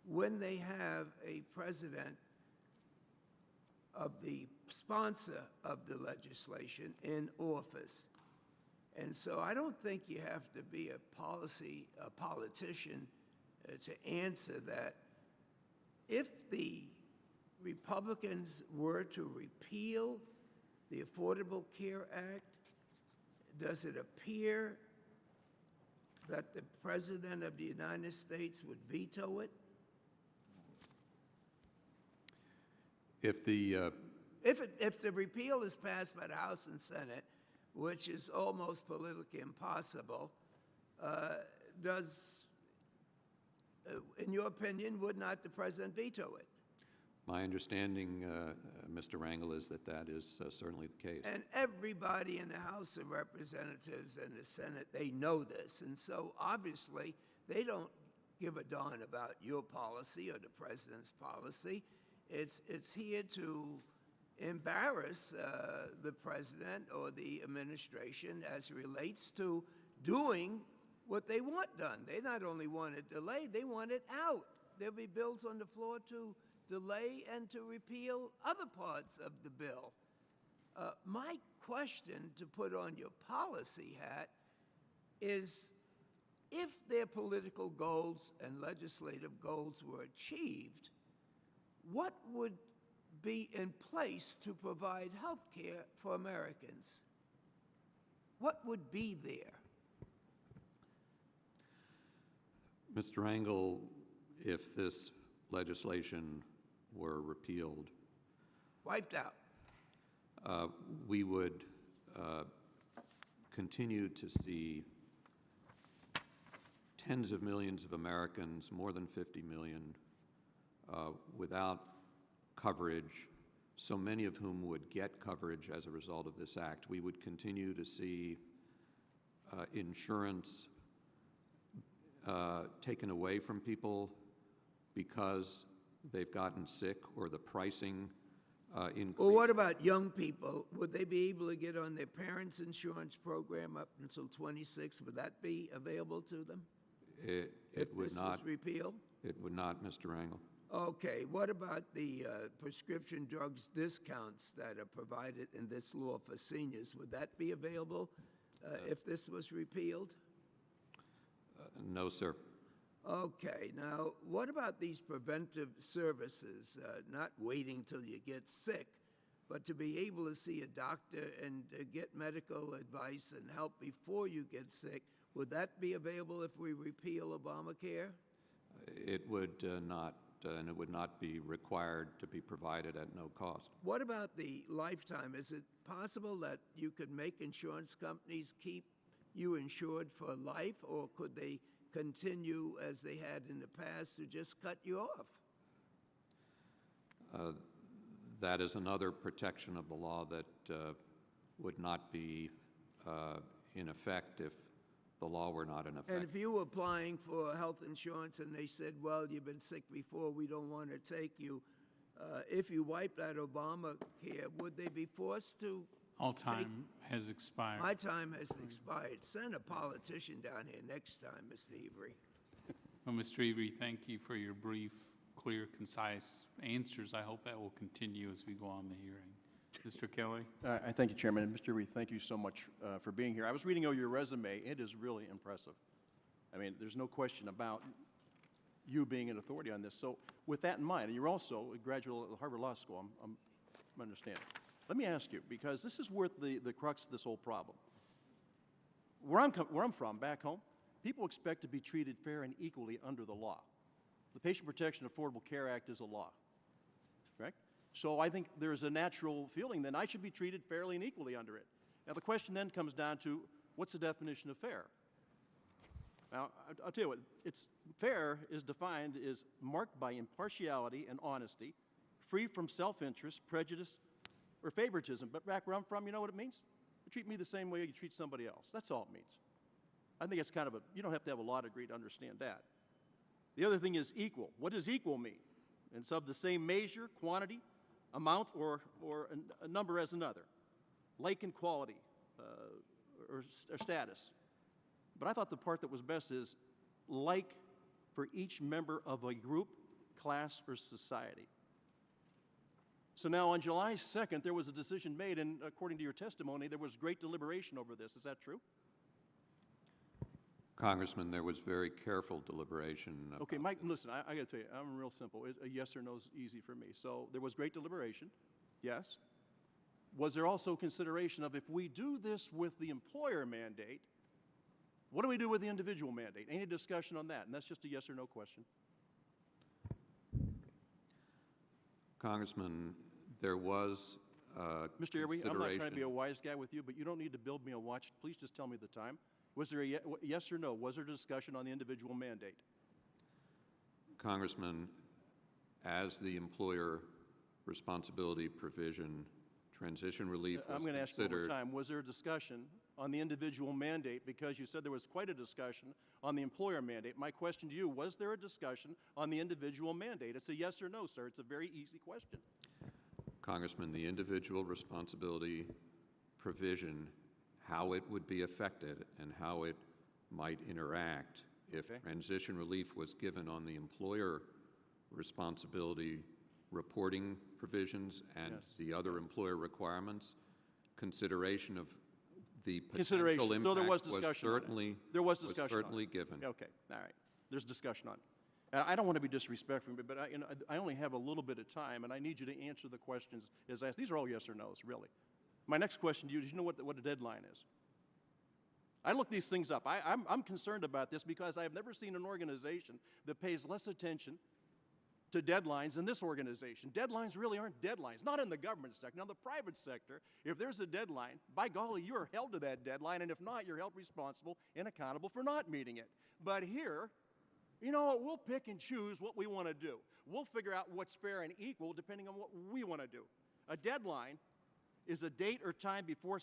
when they have a president of the sponsor of the legislation in office. And so I don't think you have to be a politician to answer that. If the Republicans were to repeal the Affordable Care Act, does it appear that the President of the United States would veto it? If the repeal is passed by the House and Senate, which is almost politically impossible, in your opinion, would not the president veto it? My understanding, Mr. Rangel, is that that is certainly the case. And everybody in the House of Representatives and the Senate, they know this. And so obviously, they don't give a darn about your policy or the president's policy. It's here to embarrass the president or the administration as it relates to doing what they want done. They not only want it delayed, they want it out. There'll be bills on the floor to delay and to repeal other parts of the bill. My question to put on your policy hat is, if their political goals and legislative goals were achieved, what would be in place to provide health care for Americans? What would be there? Mr. Rangel, if this legislation were repealed, wiped out, we would continue to see tens of millions of Americans, more than 50 million, without coverage, so many of whom would get coverage as a result of this act. We would continue to see insurance taken away from people because they've gotten sick or the pricing increased. Well, what about young people? Would they be able to get on their parents' insurance program up until 26? Would that be available to them? It if would this not. was repealed? It would not, Mr. Rangel. Okay, what about the prescription drugs discounts that are provided in this law for seniors? Would that be available if this was repealed? No, sir. Okay, now what about these preventive services? Not waiting till you get sick, but to be able to see a doctor and get medical advice and help before you get sick. Would that be available if we repeal Obamacare? It would not, and it would not be required to be provided at no cost. What about the lifetime? Is it possible that you could make insurance companies keep you insured for life, or could they continue as they had in the past to just cut you off? That is another protection of the law that would not be in effect if the law were not in effect. And if you were applying for health insurance and they said, well, you've been sick before, we don't want to take you, if you wiped out Obamacare, would they be forced to? All time has expired. My time has expired. Send a politician down here next time, Mr. Avery. Well, Mr. Avery, thank you for your brief, clear, concise answers. I hope that will continue as we go on the hearing. Mr. Kelly? I thank you, Chairman. And Mr. Avery, thank you so much for being here. I was reading over your resume. It is really impressive. I mean, there's no question about you being an authority on this. So with that in mind, and you're also a graduate at Harvard Law School, I understand. Let me ask you, because this is worth the crux of this whole problem. Where I'm from, back home, people expect to be treated fair and equally under the law. The Patient Protection Affordable Care Act is a law, correct? So I think there's a natural feeling that I should be treated fairly and equally under it. Now the question then comes down to, what's the definition of fair? Now, I'll tell you what, fair is defined as marked by impartiality and honesty, free from self-interest, prejudice, or favoritism. But back where I'm from, you know what it means? You treat me the same way you treat somebody else. That's all it means. I think it's kind of you don't have to have a law degree to understand that. The other thing is equal. What does equal mean? It's of the same measure, quantity, amount, or a number as another. Like in quality or status. But I thought the part that was best is like for each member of a group, class, or society. So now on July 2nd, there was a decision made, and according to your testimony, there was great deliberation over this. Is that true? Congressman, there was very careful deliberation. Okay, Mike, listen, I got to tell you, I'm real simple. A yes or no is easy for me. So there was great deliberation, yes. Was there also consideration of if we do this with the employer mandate, what do we do with the individual mandate? Any discussion on that? And that's just a yes or no question. Congressman, there was Mr. Avery, I'm not trying to be a wise guy with you, but you don't need to build me a watch. Please just tell me the time. Was there a yes or no? Was there discussion on the individual mandate? Congressman, as the employer responsibility provision, transition relief was I'm going to ask you one more considered. time. Was there a discussion on the individual mandate? Because you said there was quite a discussion on the employer mandate. My question to you, was there a discussion on the individual mandate? It's a yes or no, sir. It's a very easy question. Congressman, the individual responsibility provision, how it would be affected and how it might interact if transition relief was given on the employer responsibility reporting provisions and the other employer requirements, consideration of the potential impact so there was discussion certainly, there was discussion certainly given. Okay, all right. There's discussion on it. And I don't want to be disrespectful, but I only have a little bit of time, and I need you to answer the questions as asked. These are all yes or no's, really. My next question to you is, you know what the deadline is? I look these things up. I'm concerned about this because I have never seen an organization that pays less attention to deadlines in this organization. Deadlines really aren't deadlines, not in the government sector. Now, the private sector, if there's a deadline, by golly, you are held to that deadline, and if not, you're held responsible and accountable for not meeting it. But here, you know what, we'll pick and choose what we want to do. We'll figure out what's fair and equal depending on what we want to do. A deadline is a date or time before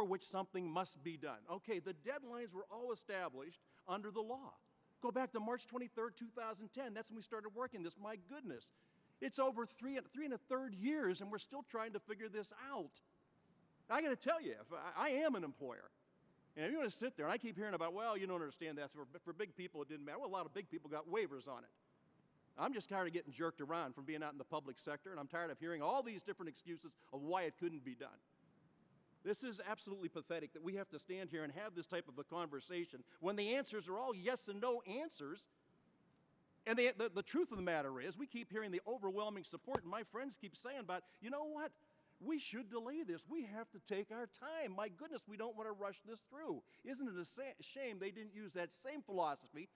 which something must be done. Okay, the deadlines were all established under the law. Go back to March 23rd, 2010. That's when we started working this. My goodness. It's over three and a third years, and we're still trying to figure this out. Now, I got to tell you, if I am an employer. And if you want to sit there, and I keep hearing about, well, you don't understand that. For big people, it didn't matter. Well, a lot of big people got waivers on it. I'm just tired of getting jerked around from being out in the public sector, and I'm tired of hearing all these different excuses of why it couldn't be done. This is absolutely pathetic that we have to stand here and have this type of a conversation when the answers are all yes and no answers. And the truth of the matter is we keep hearing the overwhelming support, and my friends keep saying about, you know what, we should delay this. We have to take our time. My goodness, we don't want to rush this through. Isn't it a shame they didn't use that same philosophy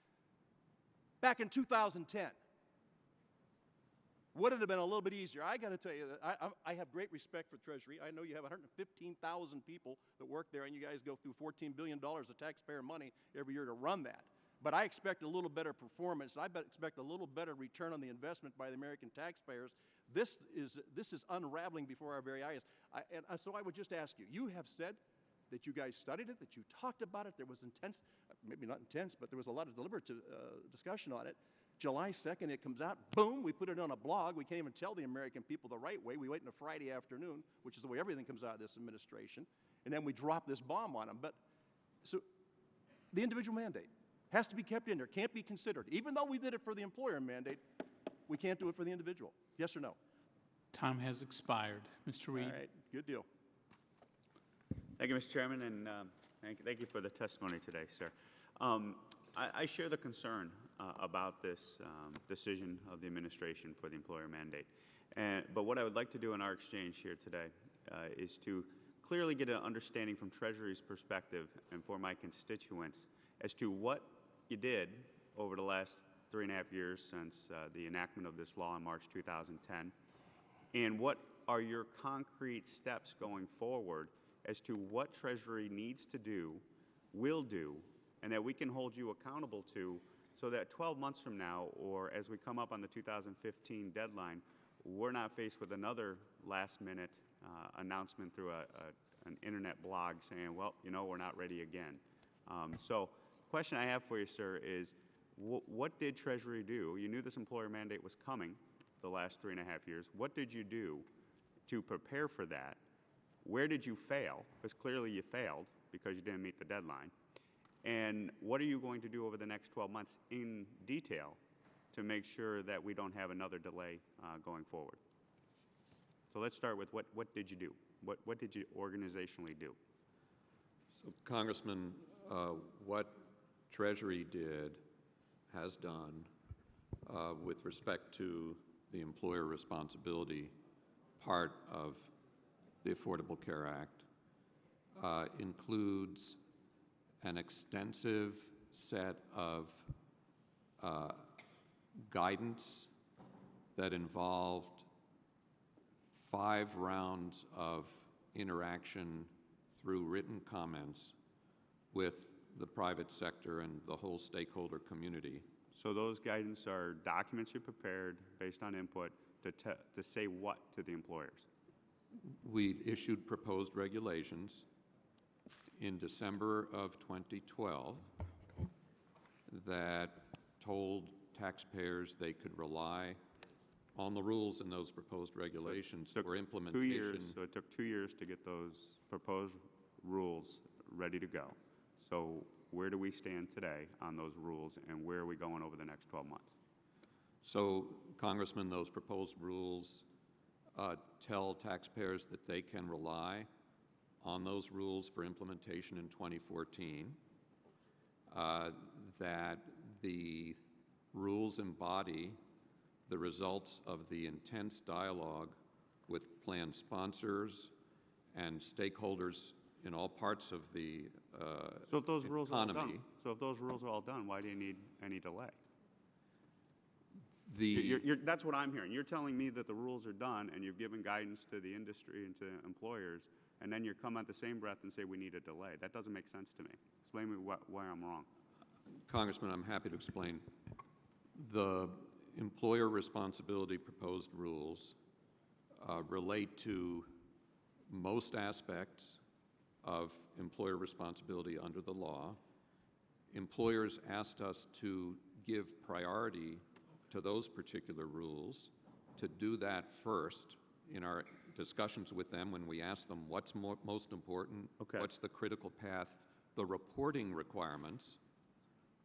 back in 2010? Would it have been a little bit easier? I got to tell you that I have great respect for Treasury. I know you have 115,000 people that work there, and you guys go through $14 billion of taxpayer money every year to run that. But I expect a little better performance. I expect a little better return on the investment by the American taxpayers. This is unraveling before our very eyes. So I would just ask you, you have said that you guys studied it, that you talked about it. There was intense, maybe not intense, but there was a lot of deliberative discussion on it. July 2nd, it comes out, boom, we put it on a blog. We can't even tell the American people the right way. We wait until Friday afternoon, which is the way everything comes out of this administration, and then we drop this bomb on them. But so the individual mandate has to be kept in there, can't be considered. Even though we did it for the employer mandate, we can't do it for the individual. Yes or no? Time has expired. Mr. Reed. All right, good deal. Thank you, Mr. Chairman, and thank you for the testimony today, sir. I share the concern about this decision of the administration for the employer mandate. But what I would like to do in our exchange here today is to clearly get an understanding from Treasury's perspective and for my constituents as to what you did over the last 3.5 years since the enactment of this law in March 2010, and what are your concrete steps going forward as to what Treasury needs to do, will do, and that we can hold you accountable to, so that 12 months from now, or as we come up on the 2015 deadline, we're not faced with another last-minute announcement through an internet blog saying, well, you know, we're not ready again. So the question I have for you, sir, is what did Treasury do? You knew this employer mandate was coming the last 3.5 years. What did you do to prepare for that? Where did you fail? Because clearly you failed because you didn't meet the deadline. And what are you going to do over the next 12 months in detail to make sure that we don't have another delay going forward? So let's start with what did you do? What did you organizationally do? So, Congressman, what Treasury has done with respect to the employer responsibility part of the Affordable Care Act includes an extensive set of guidance that involved 5 rounds of interaction through written comments with the private sector and the whole stakeholder community. So those guidance are documents you prepared based on input to say what to the employers? We've issued proposed regulations in December of 2012 that told taxpayers they could rely on the rules in those proposed regulations for implementation. 2 years, so it took 2 years to get those proposed rules ready to go. So where do we stand today on those rules, and where are we going over the next 12 months? So, Congressman, those proposed rules tell taxpayers that they can rely on those rules for implementation in 2014, that the rules embody the results of the intense dialogue with plan sponsors and stakeholders in all parts of the so if those rules economy. are all done, so if those rules are all done, why do you need any delay? That's what I'm hearing. You're telling me that the rules are done and you've given guidance to the industry and to employers, and then you come at the same breath and say we need a delay. That doesn't make sense to me. Explain me why I'm wrong. Congressman, I'm happy to explain. The employer responsibility proposed rules relate to most aspects of employer responsibility under the law. Employers asked us to give priority to those particular rules, to do that first in our discussions with them when we ask them what's most important, what's the critical path. The reporting requirements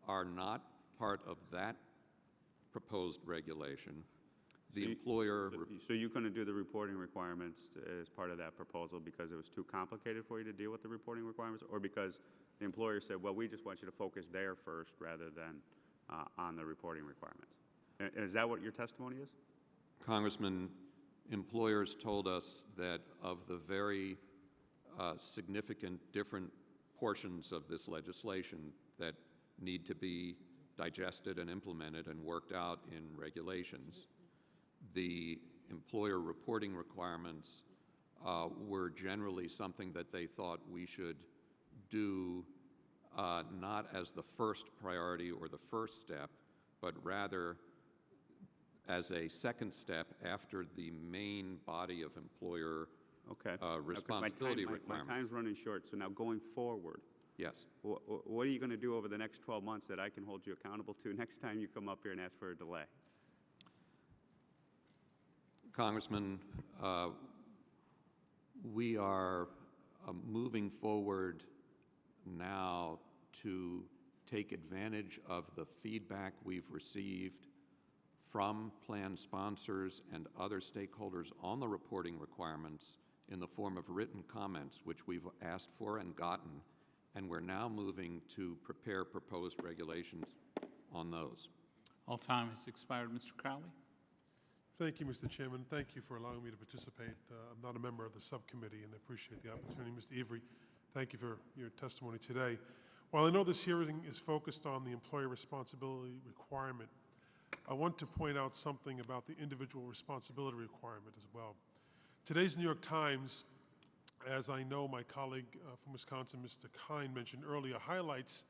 are not part of that proposed regulation. The employer... So you couldn't do the reporting requirements as part of that proposal because it was too complicated for you to deal with the reporting requirements, or because the employer said, well, we just want you to focus there first rather than on the reporting requirements? Is that what your testimony is? Congressman, employers told us that of the very significant different portions of this legislation that need to be digested and implemented and worked out in regulations, the employer reporting requirements were generally something that they thought we should do not as the first priority or the first step, but rather as a second step after the main body of employer responsibility requirements. My time's running short, so now going forward, yes. What are you going to do over the next 12 months that I can hold you accountable to next time you come up here and ask for a delay? Congressman, we are moving forward now to take advantage of the feedback we've received from plan sponsors and other stakeholders on the reporting requirements in the form of written comments, which we've asked for and gotten, and we're now moving to prepare proposed regulations on those. All time has expired. Mr. Crowley. Thank you, Mr. Chairman. Thank you for allowing me to participate. I'm not a member of the subcommittee, and I appreciate the opportunity. Mr. Avery, thank you for your testimony today. While I know this hearing is focused on the employer responsibility requirement, I want to point out something about the individual responsibility requirement as well. Today's New York Times, as I know my colleague from Wisconsin, Mr. Kine, mentioned earlier, highlights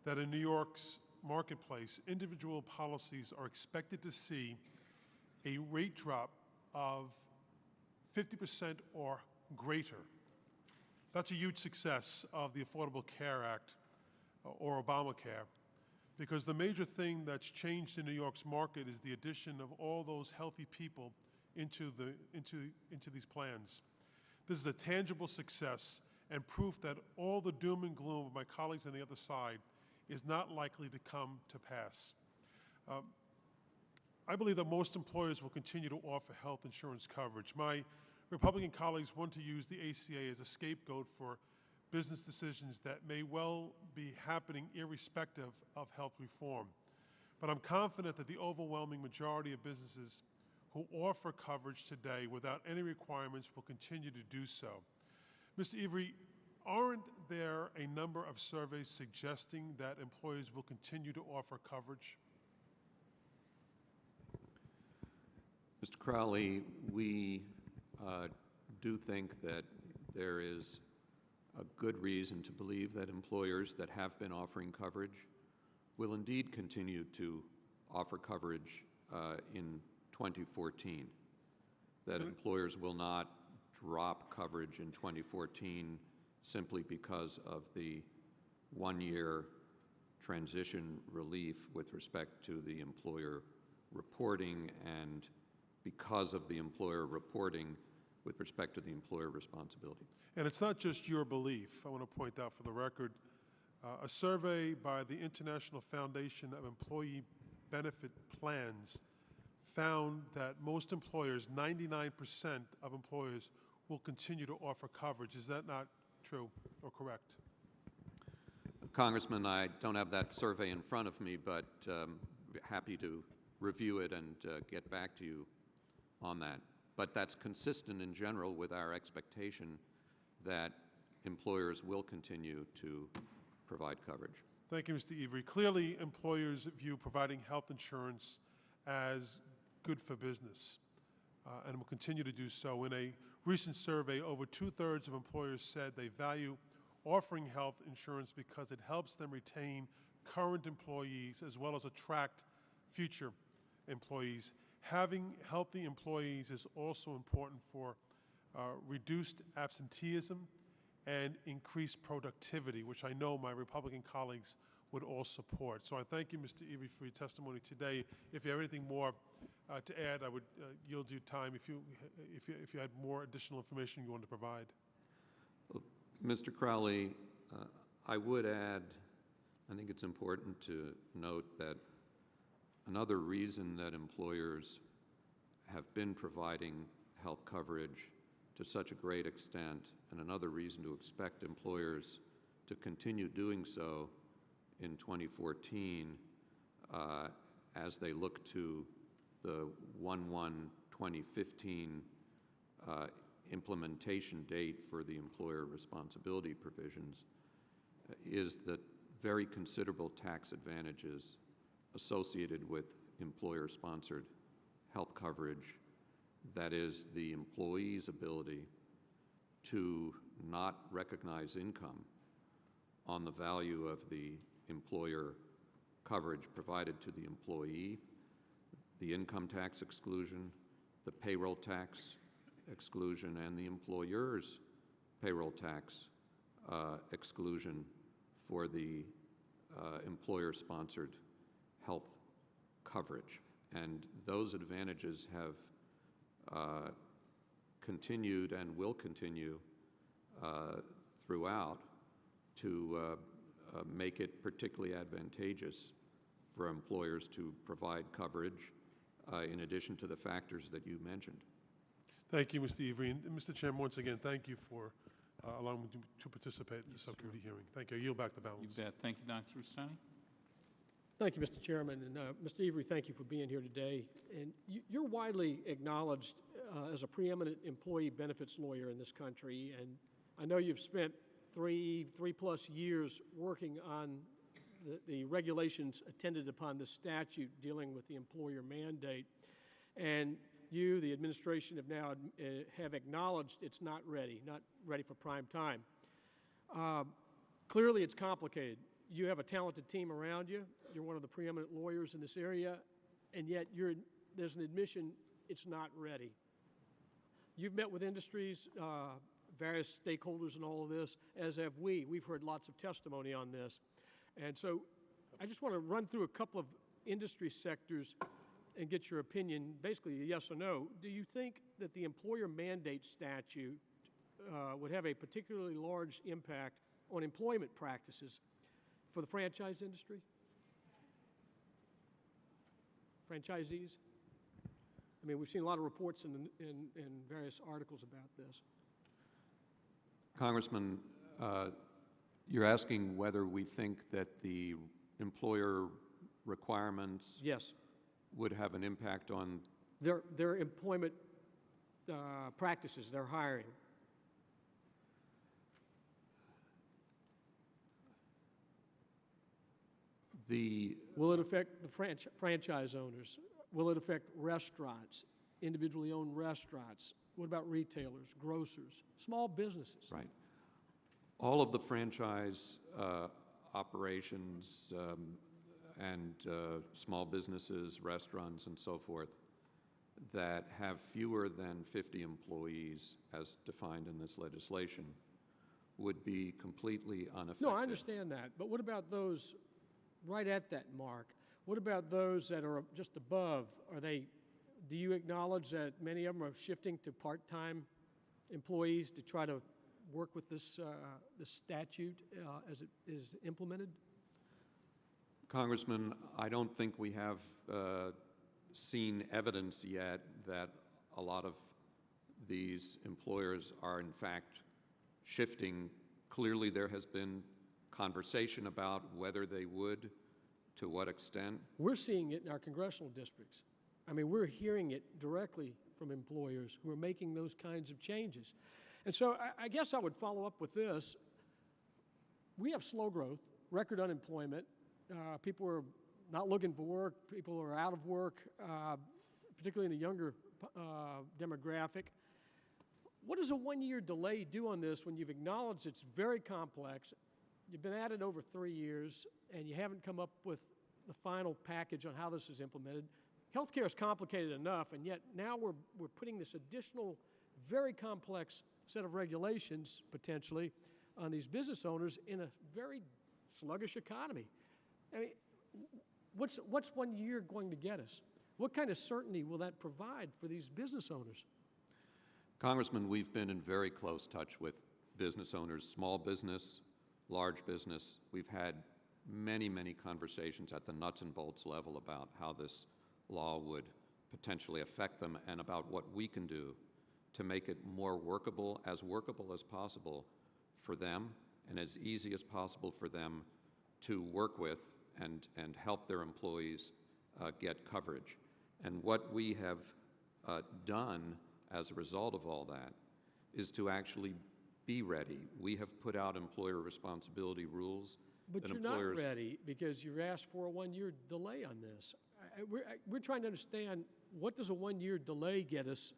that in New York's marketplace, individual policies are expected to see a rate drop of 50% or greater. That's a huge success of the Affordable Care Act or Obamacare, because the major thing that's changed in New York's market is the addition of all those healthy people into these plans. This is a tangible success and proof that all the doom and gloom of my colleagues on the other side is not likely to come to pass. I believe that most employers will continue to offer health insurance coverage. My Republican colleagues want to use the ACA as a scapegoat for business decisions that may well be happening irrespective of health reform. But I'm confident that the overwhelming majority of businesses who offer coverage today without any requirements will continue to do so. Mr. Avery, aren't there a number of surveys suggesting that employers will continue to offer coverage? Mr. Crowley, we do think that there is a good reason to believe that employers that have been offering coverage will indeed continue to offer coverage in 2014, that employers will not drop coverage in 2014 simply because of the one-year transition relief with respect to the employer reporting and because of the employer reporting with respect to the employer responsibility. And it's not just your belief. I want to point out for the record, a survey by the International Foundation of Employee Benefit Plans found that most employers, 99% of employers, will continue to offer coverage. Is that not true or correct? Congressman, I don't have that survey in front of me, but happy to review it and get back to you on that. But that's consistent in general with our expectation that employers will continue to provide coverage. Thank you, Mr. Avery. Clearly, employers view providing health insurance as good for business, and will continue to do so. In a recent survey, over 2/3 of employers said they value offering health insurance because it helps them retain current employees as well as attract future employees. Having healthy employees is also important for reduced absenteeism and increased productivity, which I know my Republican colleagues would all support. So I thank you, Mr. Every, for your testimony today. If you have anything more to add, I would yield you time if you had more additional information you want to provide. Well, Mr. Crowley, I would add, I think it's important to note that another reason that employers have been providing health coverage to such a great extent, and another reason to expect employers to continue doing so in 2014 as they look to the 1/1/2015 implementation date for the employer responsibility provisions, is that very considerable tax advantages associated with employer-sponsored health coverage. That is, the employee's ability to not recognize income on the value of the employer coverage provided to the employee, the income tax exclusion, the payroll tax exclusion, and the employer's payroll tax exclusion for the employer-sponsored health coverage. And those advantages have continued and will continue throughout to make it particularly advantageous for employers to provide coverage in addition to the factors that you mentioned. Thank you, Mr. Every. And Mr. Chairman, once again, thank you for allowing me to participate in the subcommittee hearing. Thank you. I yield back the balance. You bet. Thank you, Dr. Rustani. Thank you, Mr. Chairman. And Mr. Every, thank you for being here today. And you're widely acknowledged as a preeminent employee benefits lawyer in this country. And I know you've spent three plus years working on the regulations attended upon this statute dealing with the employer mandate. And you, the administration, have now have acknowledged it's not ready for prime time. Clearly, it's complicated. You have a talented team around you. You're one of the preeminent lawyers in this area, and yet there's an admission it's not ready. You've met with industries, various stakeholders in all of this, as have we. We've heard lots of testimony on this. And so I just want to run through a couple of industry sectors and get your opinion, basically a yes or no. Do you think that the employer mandate statute would have a particularly large impact on employment practices for the franchise industry? Franchisees? I mean, we've seen a lot of reports in various articles about this. Congressman, you're asking whether we think that the employer requirements yes. would have an impact on their employment practices, their hiring. Will it affect the franchise owners? Will it affect restaurants, individually owned restaurants? What about retailers, grocers, small businesses? Right. All of the franchise operations and small businesses, restaurants, and so forth that have fewer than 50 employees, as defined in this legislation, would be completely unaffected. No, I understand that. But what about those right at that mark? What about those that are just above? Do you acknowledge that many of them are shifting to part-time employees to try to work with this statute as it is implemented? Congressman, I don't think we have seen evidence yet that a lot of these employers are in fact shifting. Clearly there has been conversation about whether they would, to what extent. We're seeing it in our congressional districts. I mean, we're hearing it directly from employers who are making those kinds of changes. And so I guess I would follow up with this. We have slow growth, record unemployment. People are not looking for work, people who are out of work, particularly in the younger demographic. What does a one-year delay do on this when you've acknowledged it's very complex, you've been at it over 3 years, and you haven't come up with the final package on how this is implemented? Healthcare is complicated enough, and yet now we're putting this additional, very complex set of regulations, potentially, on these business owners in a very sluggish economy. I mean, what's 1 year going to get us? What kind of certainty will that provide for these business owners? Congressman, we've been in very close touch with business owners, small business, large business. We've had many, many conversations at the nuts and bolts level about how this law would potentially affect them and about what we can do to make it more workable as possible for them and as easy as possible for them to work with and help their employees get coverage. And what we have done as a result of all that is to actually be ready. We have put out employer responsibility rules. But you're not ready because you've asked for a one-year delay on this. We're trying to understand, what does a one-year delay get us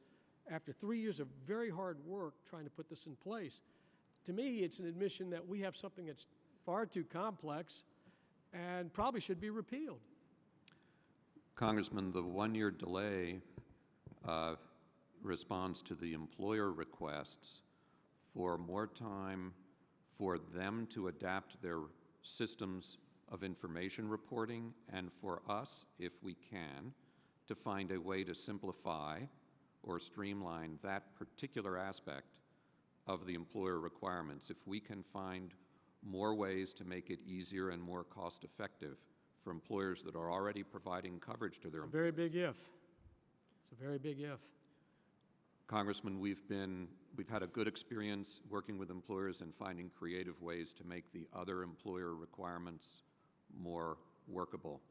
after 3 years of very hard work trying to put this in place? To me, it's an admission that we have something that's far too complex and probably should be repealed. Congressman, the one-year delay responds to the employer requests for more time for them to adapt their systems of information reporting, and for us, if we can, to find a way to simplify or streamline that particular aspect of the employer requirements. If we can find more ways to make it easier and more cost-effective for employers that are already providing coverage to their employees. It's a very big if. It's a very big if. Congressman, we've had a good experience working with employers and finding creative ways to make the other employer requirements more workable.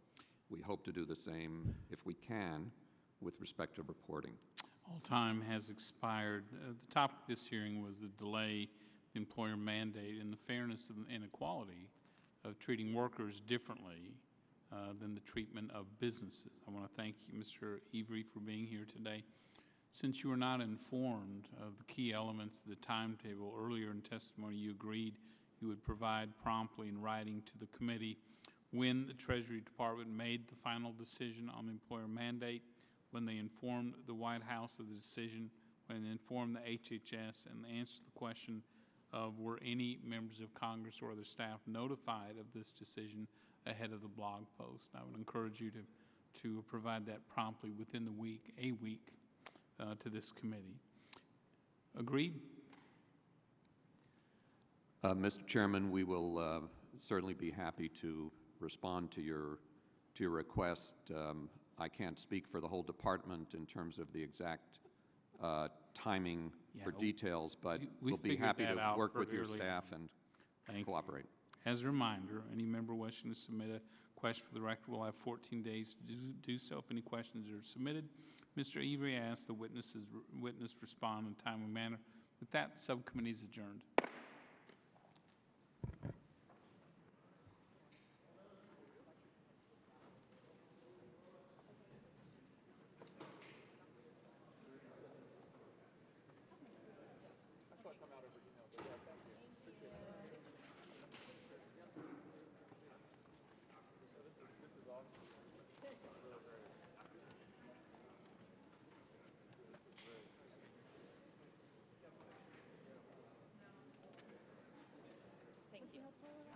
We hope to do the same, if we can, with respect to reporting. All time has expired. The topic of this hearing was the delay, the employer mandate, and the fairness and inequality of treating workers differently than the treatment of businesses. I want to thank you, Mr. Every, for being here today. Since you were not informed of the key elements of the timetable earlier in testimony, you agreed you would provide promptly in writing to the committee when the Treasury Department made the final decision on the employer mandate, when they informed the White House of the decision, when they informed the HHS, and answered the question of were any members of Congress or other staff notified of this decision ahead of the blog post. I would encourage you to provide that promptly within the week, to this committee. Agreed? Mr. Chairman, we will certainly be happy to respond to your request. I can't speak for the whole department in terms of the exact timing or details, but we'll be happy to work with your staff and cooperate. As a reminder, any member wishing to submit a question for the record will have 14 days to do so if any questions are submitted. Mr. Every, I ask the witness respond in a timely manner. With that, the subcommittee is adjourned. Thank you.